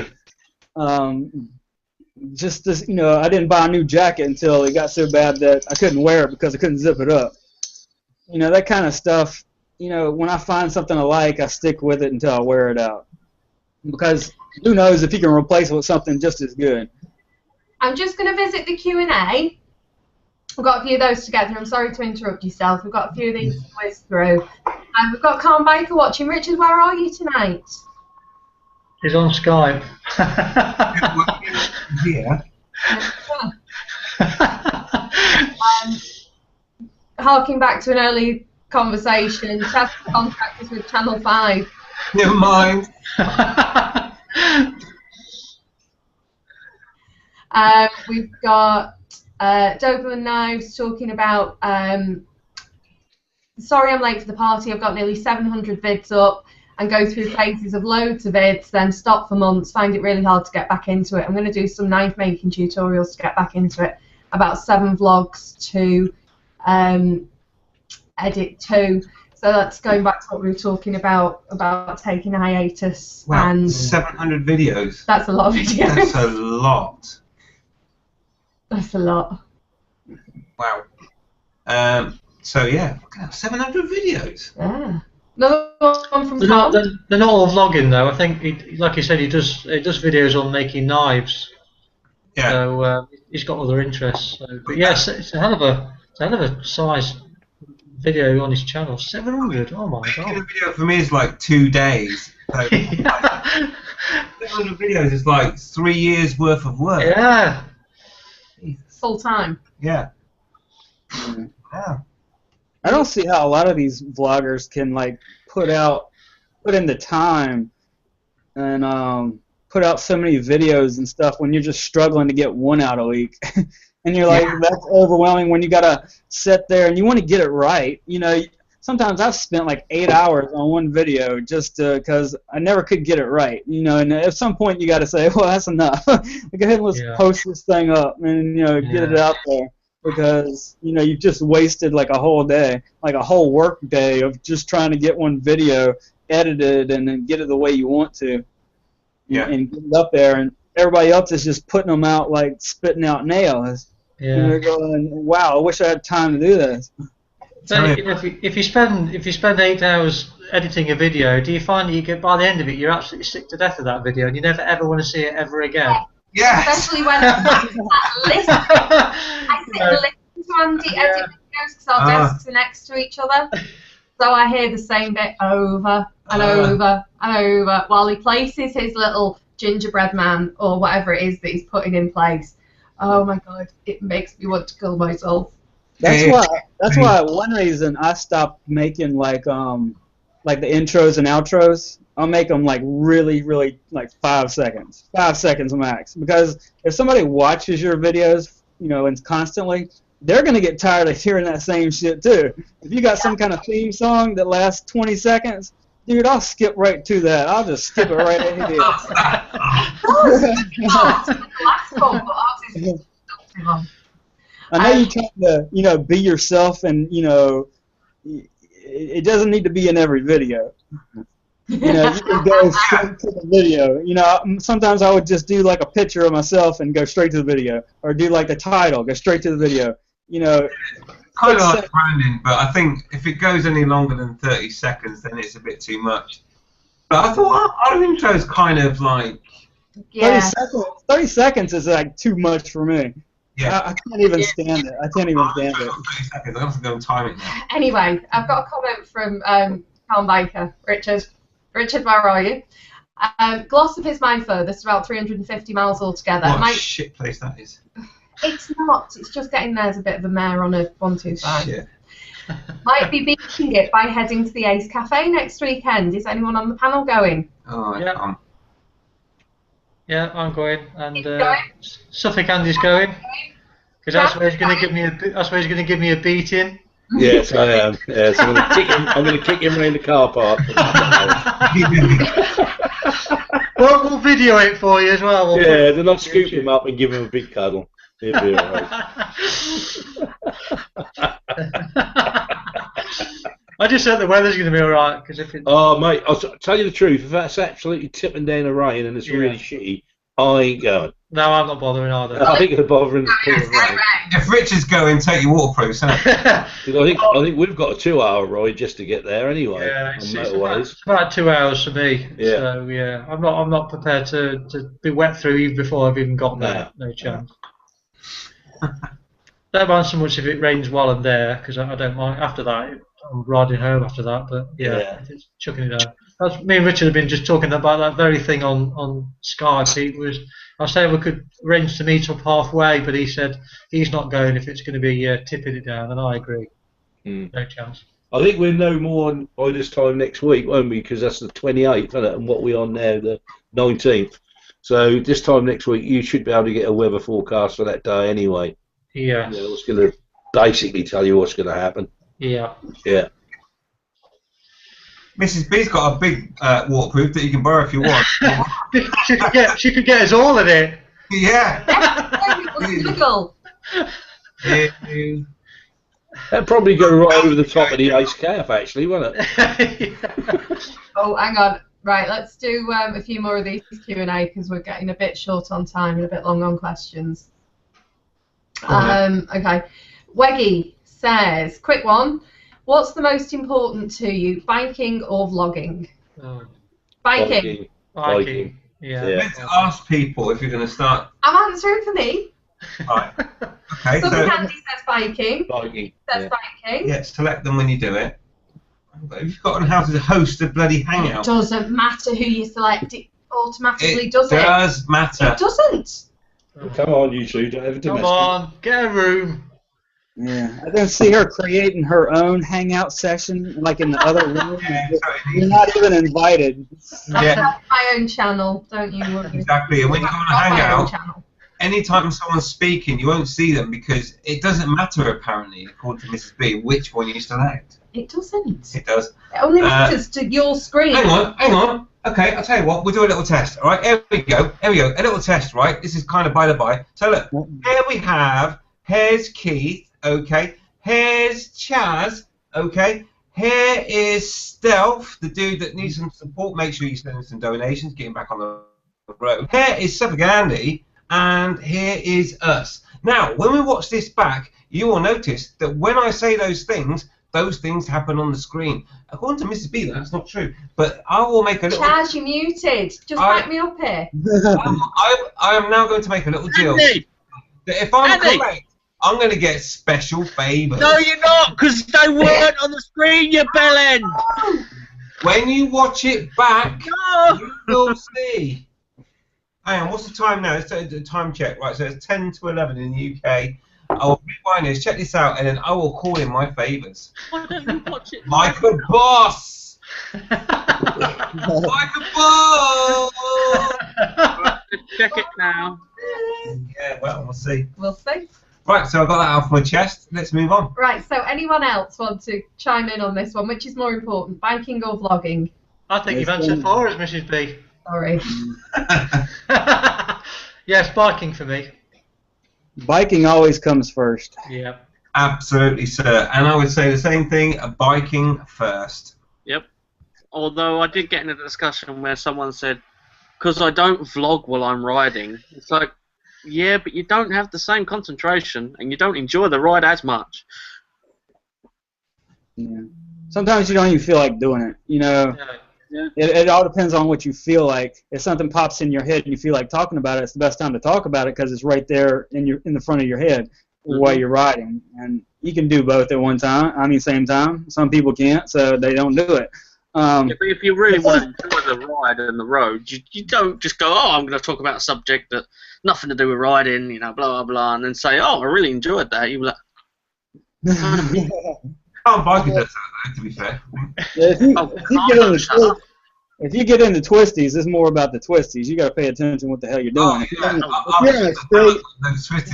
Just this, you know, I didn't buy a new jacket until it got so bad that I couldn't wear it because I couldn't zip it up. You know, that kind of stuff. You know, when I find something I like, I stick with it until I wear it out. Because who knows if you can replace it with something just as good. I'm just going to visit the Q&A. We've got a few of those together. I'm sorry to interrupt yourself. We've got a few of these to whiz through. And we've got Calm Biker watching. Richard, where are you tonight? He's on Skype. Yeah. Harking back to an early conversation, Chas contractors with Channel 5. Never mind. We've got Doberman Knives talking about, sorry I'm late for the party, I've got nearly 700 vids up and go through phases of loads of vids, then stop for months, find it really hard to get back into it. I'm going to do some knife making tutorials to get back into it, about 7 vlogs to edit 2. So that's going back to what we were talking about taking a hiatus. Wow, and 700 videos. That's a lot of videos. That's a lot. That's a lot. Wow. So yeah, 700 videos. Yeah. Another one from They're not all vlogging though. I think, like you said, he does videos on making knives. Yeah. So he's got other interests. So, but yes, it's a hell of a size video on his channel. 700. Oh my god. A video for me is like 2 days. So, 700 videos is like 3 years worth of work. Yeah. Full time. Yeah. Yeah. I don't see how a lot of these vloggers can like put in the time and put out so many videos and stuff when you're just struggling to get one out a week. And you're like, that's overwhelming when you gotta sit there and you want to get it right. You know, sometimes I've spent like 8 hours on one video just because I never could get it right. You know, and at some point you gotta say, well, that's enough. Go ahead and let's post this thing up and get it out there. Because, you know, you've just wasted like a whole day, like a whole work day of just trying to get one video edited and then get it the way you want to. Yeah. And get it up there, and everybody else is just putting them out like spitting out nails. Yeah. And they're going, wow, I wish I had time to do this. So if you spend 8 hours editing a video, do you find that you get by the end of it you're absolutely sick to death of that video and you never ever want to see it ever again? Yes. Especially when I sit and listen to Andy edit videos because our desks are next to each other. So I hear the same bit over and over and over while he places his little gingerbread man or whatever it is that he's putting in place. Oh my god, it makes me want to kill myself. That's why one reason I stopped making like the intros and outros. I'll make them like really like 5 seconds, 5 seconds max. Because if somebody watches your videos, you know, and constantly, they're gonna get tired of hearing that same shit too. If you got some kind of theme song that lasts 20 seconds, dude, I'll skip right to that. I'll just skip it right ahead. I know you're trying to, you know, be yourself, and you know, it doesn't need to be in every video. You know, you can go straight to the video. You know, sometimes I would just do like a picture of myself and go straight to the video, or do like the title, go straight to the video. You know, kind of like branding, but I think if it goes any longer than 30 seconds, then it's a bit too much. But I thought our intro is kind of like 30 seconds is like too much for me. Yeah. I can't even stand it. I can't even stand it. 30 seconds. I'm going to have to go and time it now. Anyway, I've got a comment from Calm Biker. Richard, where are you? Gloss is my furthest, about 350 miles altogether. What a shit place that is. It's not. It's just getting there as a bit of a mare on a 125. Shit. Might be beating it by heading to the Ace Cafe next weekend. Is anyone on the panel going? Oh, Yeah. Yeah, I'm going, and He's going? Suffolk Andy's going, because that's where he's going to give me a beating. Yes, I am. Yes, I'm going to kick him around the car park. We'll video it for you as well. Yeah, then I'll scoop him up and give him a big cuddle. He'll be alright. I just said the weather's going to be alright, because if it... Oh, mate, I'll tell you the truth. If that's absolutely tipping down the rain and it's really shitty, I ain't going. No, I'm not bothering either. I ain't going to bother in the pouring rain. If Richard's going, take your waterproofs, innit? I think we've got a 2-hour ride just to get there anyway. Yeah, on it's motorways. about 2 hours for me. Yeah. So yeah, I'm not prepared to be wet through even before I've even got there. No chance. Don't mind so much if it rains while I'm there, because I don't mind. After that, I'm riding home after that. But yeah. If it's chucking it down. That's, me and Richard have been just talking about that very thing on Skype. I was saying we could arrange to meet up halfway, but he said he's not going if it's going to be tipping it down, and I agree. No chance. I think we'll know more by this time next week, won't we? Because that's the 28th, isn't it? And what we're on now, the 19th. So this time next week, you should be able to get a weather forecast for that day anyway. Yeah. It's going to basically tell you what's going to happen. Yeah. Yeah. Mrs. B's got a big waterproof that you can borrow if you want. she could get us all in it. Yeah. That'd probably go right over the top of the ice calf, actually, wouldn't it? Oh, hang on. Right, let's do a few more of these Q&A because we're getting a bit short on time and a bit long on questions. Okay. Weggy says, quick one. What's the most important to you, biking or vlogging? Biking. Biking. Yeah. Let's ask people if you're going to start. I'm answering for me. Right. Okay. So So Candy says biking. Biking. Says biking. yeah, select them when you do it. If you've forgotten how to host a bloody It hangout, doesn't matter who you select. It automatically it does it. does matter. It doesn't. Come on, you two, don't have a Come domestic. on, get a room. Yeah, I didn't see her creating her own hangout session like in the other room. Yeah, You're not even invited. I Yeah. have my own channel, don't you worry. Exactly. And when you go on a I've got my own hangout, channel. anytime someone's speaking, you won't see them because it doesn't matter, apparently, according to Mrs. B, which one you select. It doesn't. It does. It only matters to your screen. Hang on. Okay, I'll tell you what, we'll do a little test, all right? Here we go, a little test, right? This is kind of by the by. So look, here we have, here's Keith, okay? Here's Chaz, okay? Here is Stealth, the dude that needs some support. Make sure you send him some donations, get him back on the road. Here is Suffolk Andy, and here is us. Now, when we watch this back, you will notice that when I say those things happen on the screen. According to Mrs. B, that's not true. But I will make a little... Chaz, you're muted. Just back me up here. I am now going to make a little deal. Andy! That if I'm Andy! correct, I'm going to get special favours. No, you're not, because they weren't on the screen, you bellend! When you watch it back, No! you will see. Hang on, what's the time now? Let's do a time check. Right, so it's 10 to 11 in the UK. I will rewind this, check this out, and then I will call in my favours. Why don't you watch it? Michael Boss! Michael Boss! Check it now. Yeah, well, we'll see. We'll see. Right, so I've got that off my chest. Let's move on. Right, so anyone else want to chime in on this one? Which is more important, biking or vlogging? I think you've answered for us, Mrs. B. Sorry. Yes, biking for me. Biking always comes first. Yeah. Absolutely, sir. And I would say the same thing, biking first. Yep. Although I did get in a discussion where someone said, because I don't vlog while I'm riding, it's like, yeah, but you don't have the same concentration and you don't enjoy the ride as much. Yeah. Sometimes you don't even feel like doing it. You know, It all depends on what you feel like. If something pops in your head and you feel like talking about it, it's the best time to talk about it because it's right there in the front of your head while you're riding. And you can do both at one time. I mean, same time. Some people can't, so they don't do it. If you really want to enjoy the ride and the road, you don't just go, oh, I'm going to talk about a subject that nothing to do with riding, you know, blah, blah, blah, and then say, oh, I really enjoyed that. You're like, Bike does that, to be fair. If you get into twisties, it's more about the twisties. You got to pay attention to what the hell you're doing. If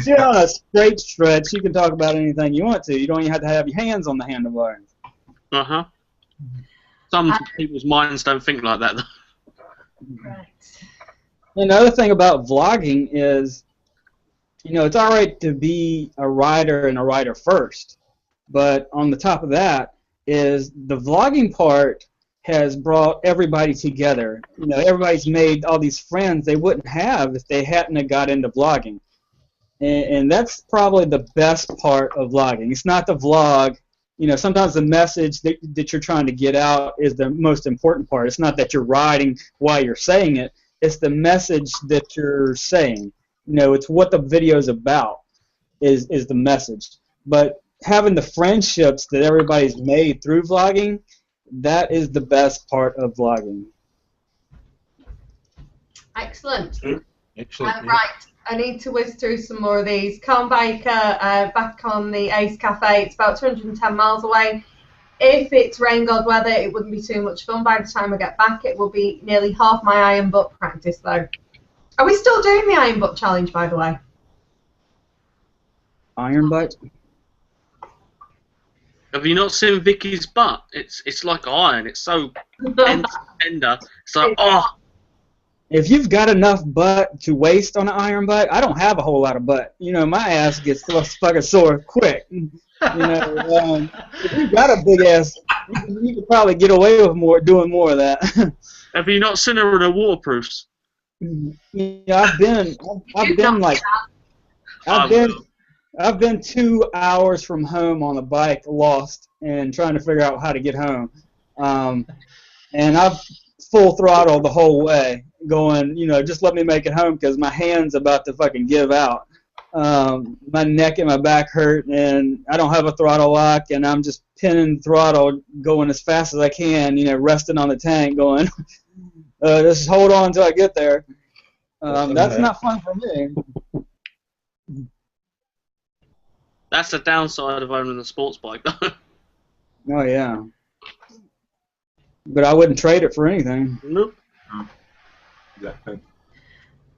you're on a straight stretch, you can talk about anything you want to. You don't even have to have your hands on the handlebars. Uh-huh. Some people's minds don't think like that, though. Right. Another thing about vlogging is, you know, it's all right to be a rider and a rider first, but on the top of that is the vlogging part has brought everybody together. You know, everybody's made all these friends they wouldn't have if they hadn't have got into vlogging. And that's probably the best part of vlogging. It's not the vlog. You know, sometimes the message that you're trying to get out is the most important part. It's not that you're riding while you're saying it. It's the message that you're saying. You know, it's what the video is about is the message. But having the friendships that everybody's made through vlogging, that is the best part of vlogging. Excellent. Excellent. Right, I need to whiz through some more of these. Calm Biker, back on the Ace Cafe. It's about 210 miles away. If it's rain god weather, it wouldn't be too much fun. By the time I get back, it will be nearly half my iron butt practice, though. Are we still doing the iron butt challenge, by the way? Iron butt? Have you not seen Vicky's butt? It's like iron. It's so tender. It's like, oh. If you've got enough butt to waste on an iron butt, I don't have a whole lot of butt. You know, my ass gets fucking sore quick. You know, if you've got a big ass, you could probably get away with doing more of that. Have you not seen her in her waterproofs? Yeah, I've been 2 hours from home on a bike, lost, and trying to figure out how to get home. And I've full throttle the whole way, going, you know, just let me make it home because my hand's about to fucking give out. My neck and my back hurt, and I don't have a throttle lock, and I'm just pinning throttle, going as fast as I can, you know, resting on the tank, going, just hold on until I get there. That's not fun for me. That's the downside of owning a sports bike, though. Oh, yeah. But I wouldn't trade it for anything. Nope. Exactly.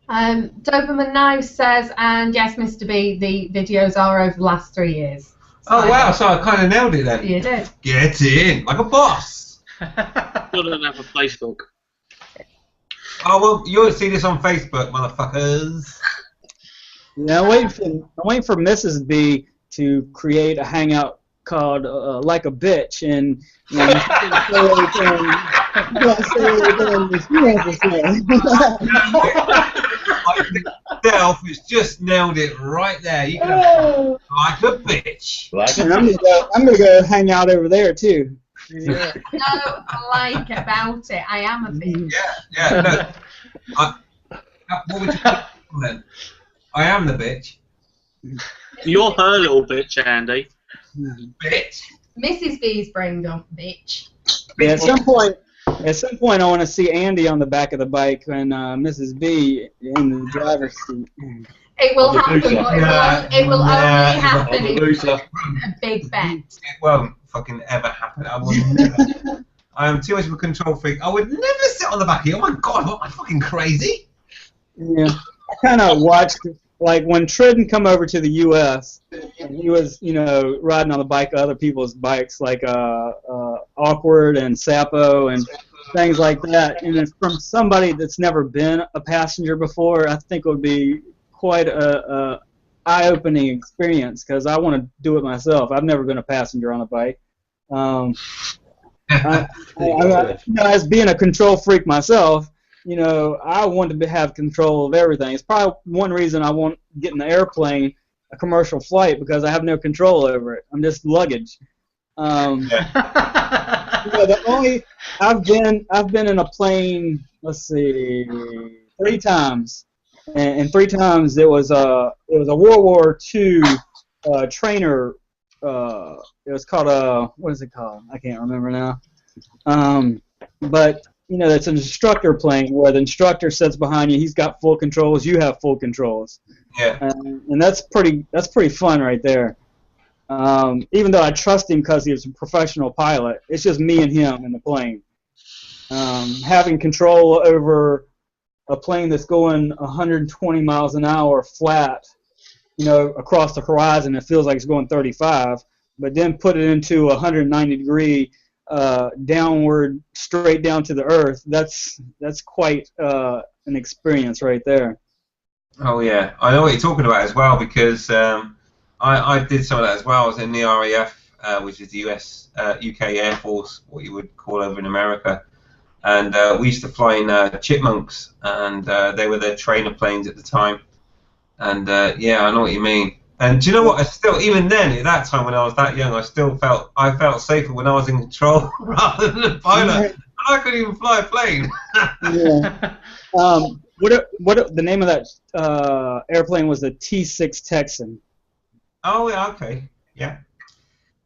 Doberman Now says, and yes, Mr. B, the videos are over the last 3 years. Oh, wow, so I kind of nailed it then. You did. Get in, like a boss. Still don't have a Facebook. Oh, well, you'll see this on Facebook, motherfuckers. Yeah, I'm waiting for Mrs. B to create a hangout called Like a Bitch, and you know, you can say everything that she has to say. Myself, it's just nailed it right there. You can like a bitch. And I'm gonna go hang out over there too. No, I like about it. I am a bitch. Yeah, no. What would you call it then? I am the bitch. You're her little bitch, Andy. Bitch. Mrs. B's brained off, bitch. Yeah, at some point, I want to see Andy on the back of the bike and Mrs. B in the driver's seat. It will happen, but it will only happen if a big bet. It won't fucking ever happen. I will never. I am too much of a control freak. I would never sit on the back of you. Oh my god, what am I fucking crazy? Yeah, I kind of watched, like, when Tridden come over to the U.S., and he was, you know, riding on the bike of other people's bikes, like Awkward and Sapo and things like that. And it's from somebody that's never been a passenger before, I think it would be quite a eye-opening experience because I want to do it myself. I've never been a passenger on a bike. You know, as being a control freak myself, you know, I want to have control of everything. It's probably one reason I won't get in the airplane, a commercial flight, because I have no control over it. I'm just luggage. I've been in a plane. Let's see, 3 times, and 3 times it was a World War II trainer. It was called what is it called? I can't remember now. But it's an instructor plane where the instructor sits behind you. He's got full controls. You have full controls. Yeah. And that's pretty fun right there. Even though I trust him because he was a professional pilot, it's just me and him in the plane. Having control over a plane that's going 120 miles an hour flat, across the horizon, it feels like it's going 35, but then put it into 190-degree downward, straight down to the earth. That's quite an experience right there. Oh yeah, I know what you're talking about as well because I did some of that as well. I was in the RAF, which is the UK Air Force, what you would call over in America, and we used to fly in Chipmunks, and they were the trainer planes at the time. And yeah, I know what you mean. And do you know what? I still, even then, at that time when I was that young, I felt safer when I was in control rather than the pilot. And I couldn't even fly a plane. Yeah. What the name of that airplane was the T6 Texan. Oh yeah, okay, yeah.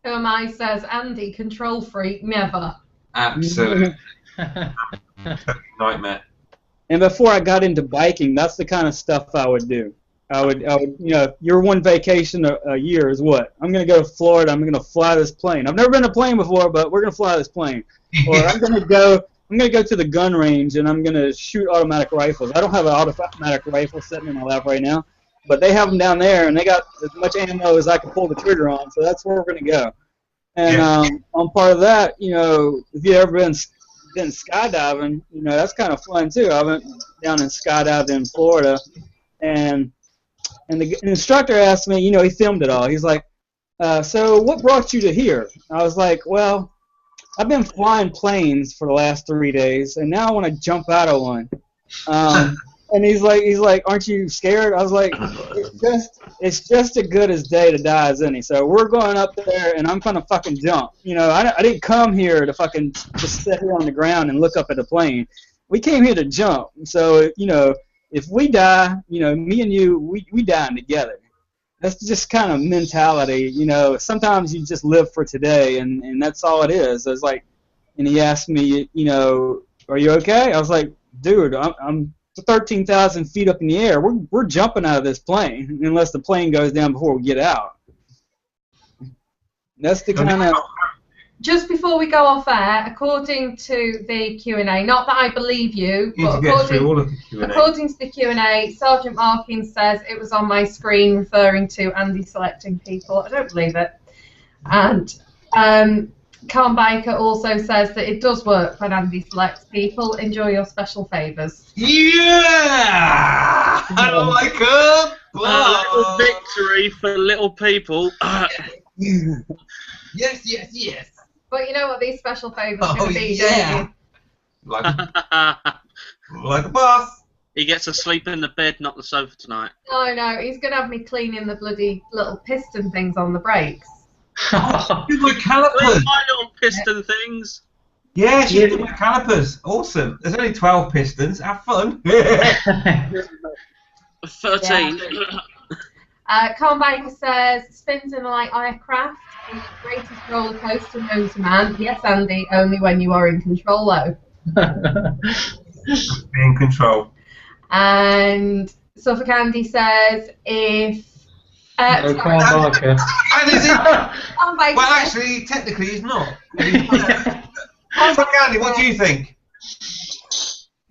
I says, Andy, control freak, never. Absolutely. Nightmare. And before I got into biking, that's the kind of stuff I would do. I would, your one vacation a year is what? I'm going to go to Florida. I'm going to fly this plane. I've never been in a plane before, but we're going to fly this plane. Or I'm going to go to the gun range and I'm going to shoot automatic rifles. I don't have an automatic rifle sitting in my lap right now, but they have them down there, and they got as much ammo as I can pull the trigger on. So that's where we're going to go. And on part of that, if you've ever been skydiving, that's kind of fun too. I went down and skydived in Florida, and the instructor asked me, he filmed it all. He's like, so what brought you to here? I was like, well, I've been flying planes for the last 3 days, and now I want to jump out of one. And he's like, aren't you scared? I was like, it's just as good as day to die as any. So we're going up there, and I'm gonna fucking jump. I didn't come here to fucking just sit here on the ground and look up at a plane. We came here to jump. So if we die, me and you, we dying together. That's just kind of mentality. Sometimes you just live for today, and that's all it is. It's like, and he asked me, are you okay? I was like, dude, I'm 13,000 feet up in the air. We're jumping out of this plane unless the plane goes down before we get out. That's the kind of. Just before we go off air, according to the Q&A, not that I believe you, but according to the Q&A, Sergeant Markin says it was on my screen referring to Andy selecting people. I don't believe it. And Calm Biker also says that it does work when Andy selects people. Enjoy your special favours. Yeah! I don't like her. A little victory for little people. Yes. But you know what these special favours are going to be, don't you? Like a boss. He gets to sleep in the bed, not the sofa tonight. Oh no, he's going to have me cleaning the bloody little piston things on the brakes. Do my calipers. My little piston things. Yeah, she did my calipers. Awesome. There's only 12 pistons. Have fun. 13. Calm Biker says, spins in a light aircraft, the greatest roller coaster known to man. Yes, Andy, only when you are in control, though. Be in control. And Suffolk Andy says, if... Calm Biker. And is he? Calm Biker Well, says, actually, technically, he's not. Suffolk Andy, what do you think?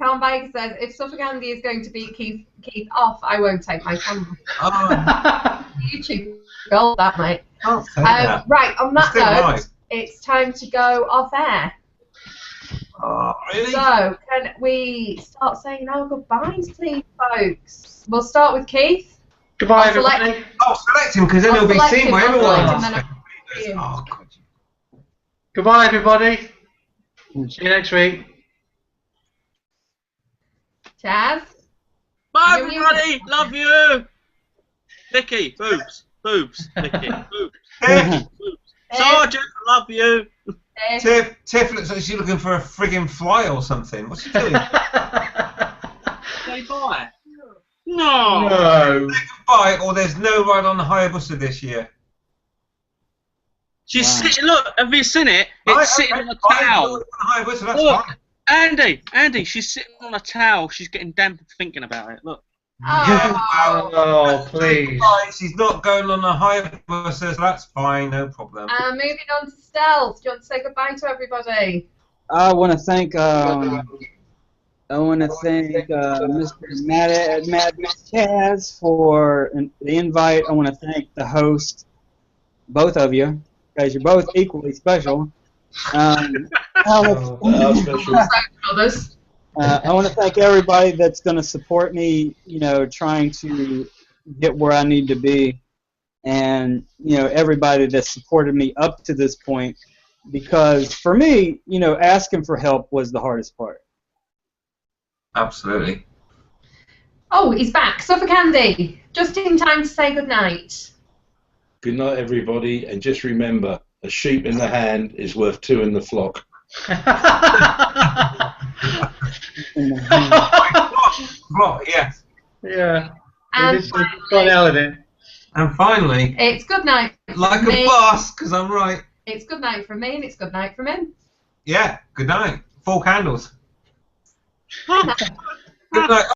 Calm Biker says, if Suffolk Andy is going to be Keith off, I won't take my camera. Oh. YouTube gold, that, mate. Can't say that. Right, on that Still note, right. it's time to go off air. Oh, really? So, can we start saying our goodbyes, please, folks? We'll start with Keith. Goodbye, I'll everybody. Select him, because then he'll be seen by everyone. Oh, God. Goodbye, everybody. See you next week. Chaz. Bye, everybody. Love you. Vicky, boobs. Vicky, boobs. Hey. Sergeant, love you. Tiff looks like she's looking for a friggin' fly or something. What's she doing? Say bye. No. No. Bye, or there's no ride on the Hayabusa this year. She's Wow. sitting. Look, have you seen it? It's Right, sitting okay, on a fine, towel. on the Hayabusa, that's Look. fine. Andy, she's sitting on a towel. She's getting damp thinking about it. Look. Oh. Oh, please. Fine, she's not going on the Hayabusa, so that's fine, no problem. Moving on to Stealth. Do you want to say goodbye to everybody? I want to thank Mr. Mad Chaz for the invite. I want to thank the host, both of you, guys. You're both equally special. Special. Others. I want to thank everybody that's going to support me, trying to get where I need to be, and, everybody that's supported me up to this point, because for me, asking for help was the hardest part. Absolutely. Oh, he's back. Suffolk Andy, just in time to say goodnight. Good night, everybody, and just remember, a sheep in the hand is worth two in the flock. Well, yes. Yeah. And It's got L in it. And finally, it's good night. like a me. boss, because I'm right. It's good night from me, and it's good night from him. Yeah, good night. 4 candles. Good night.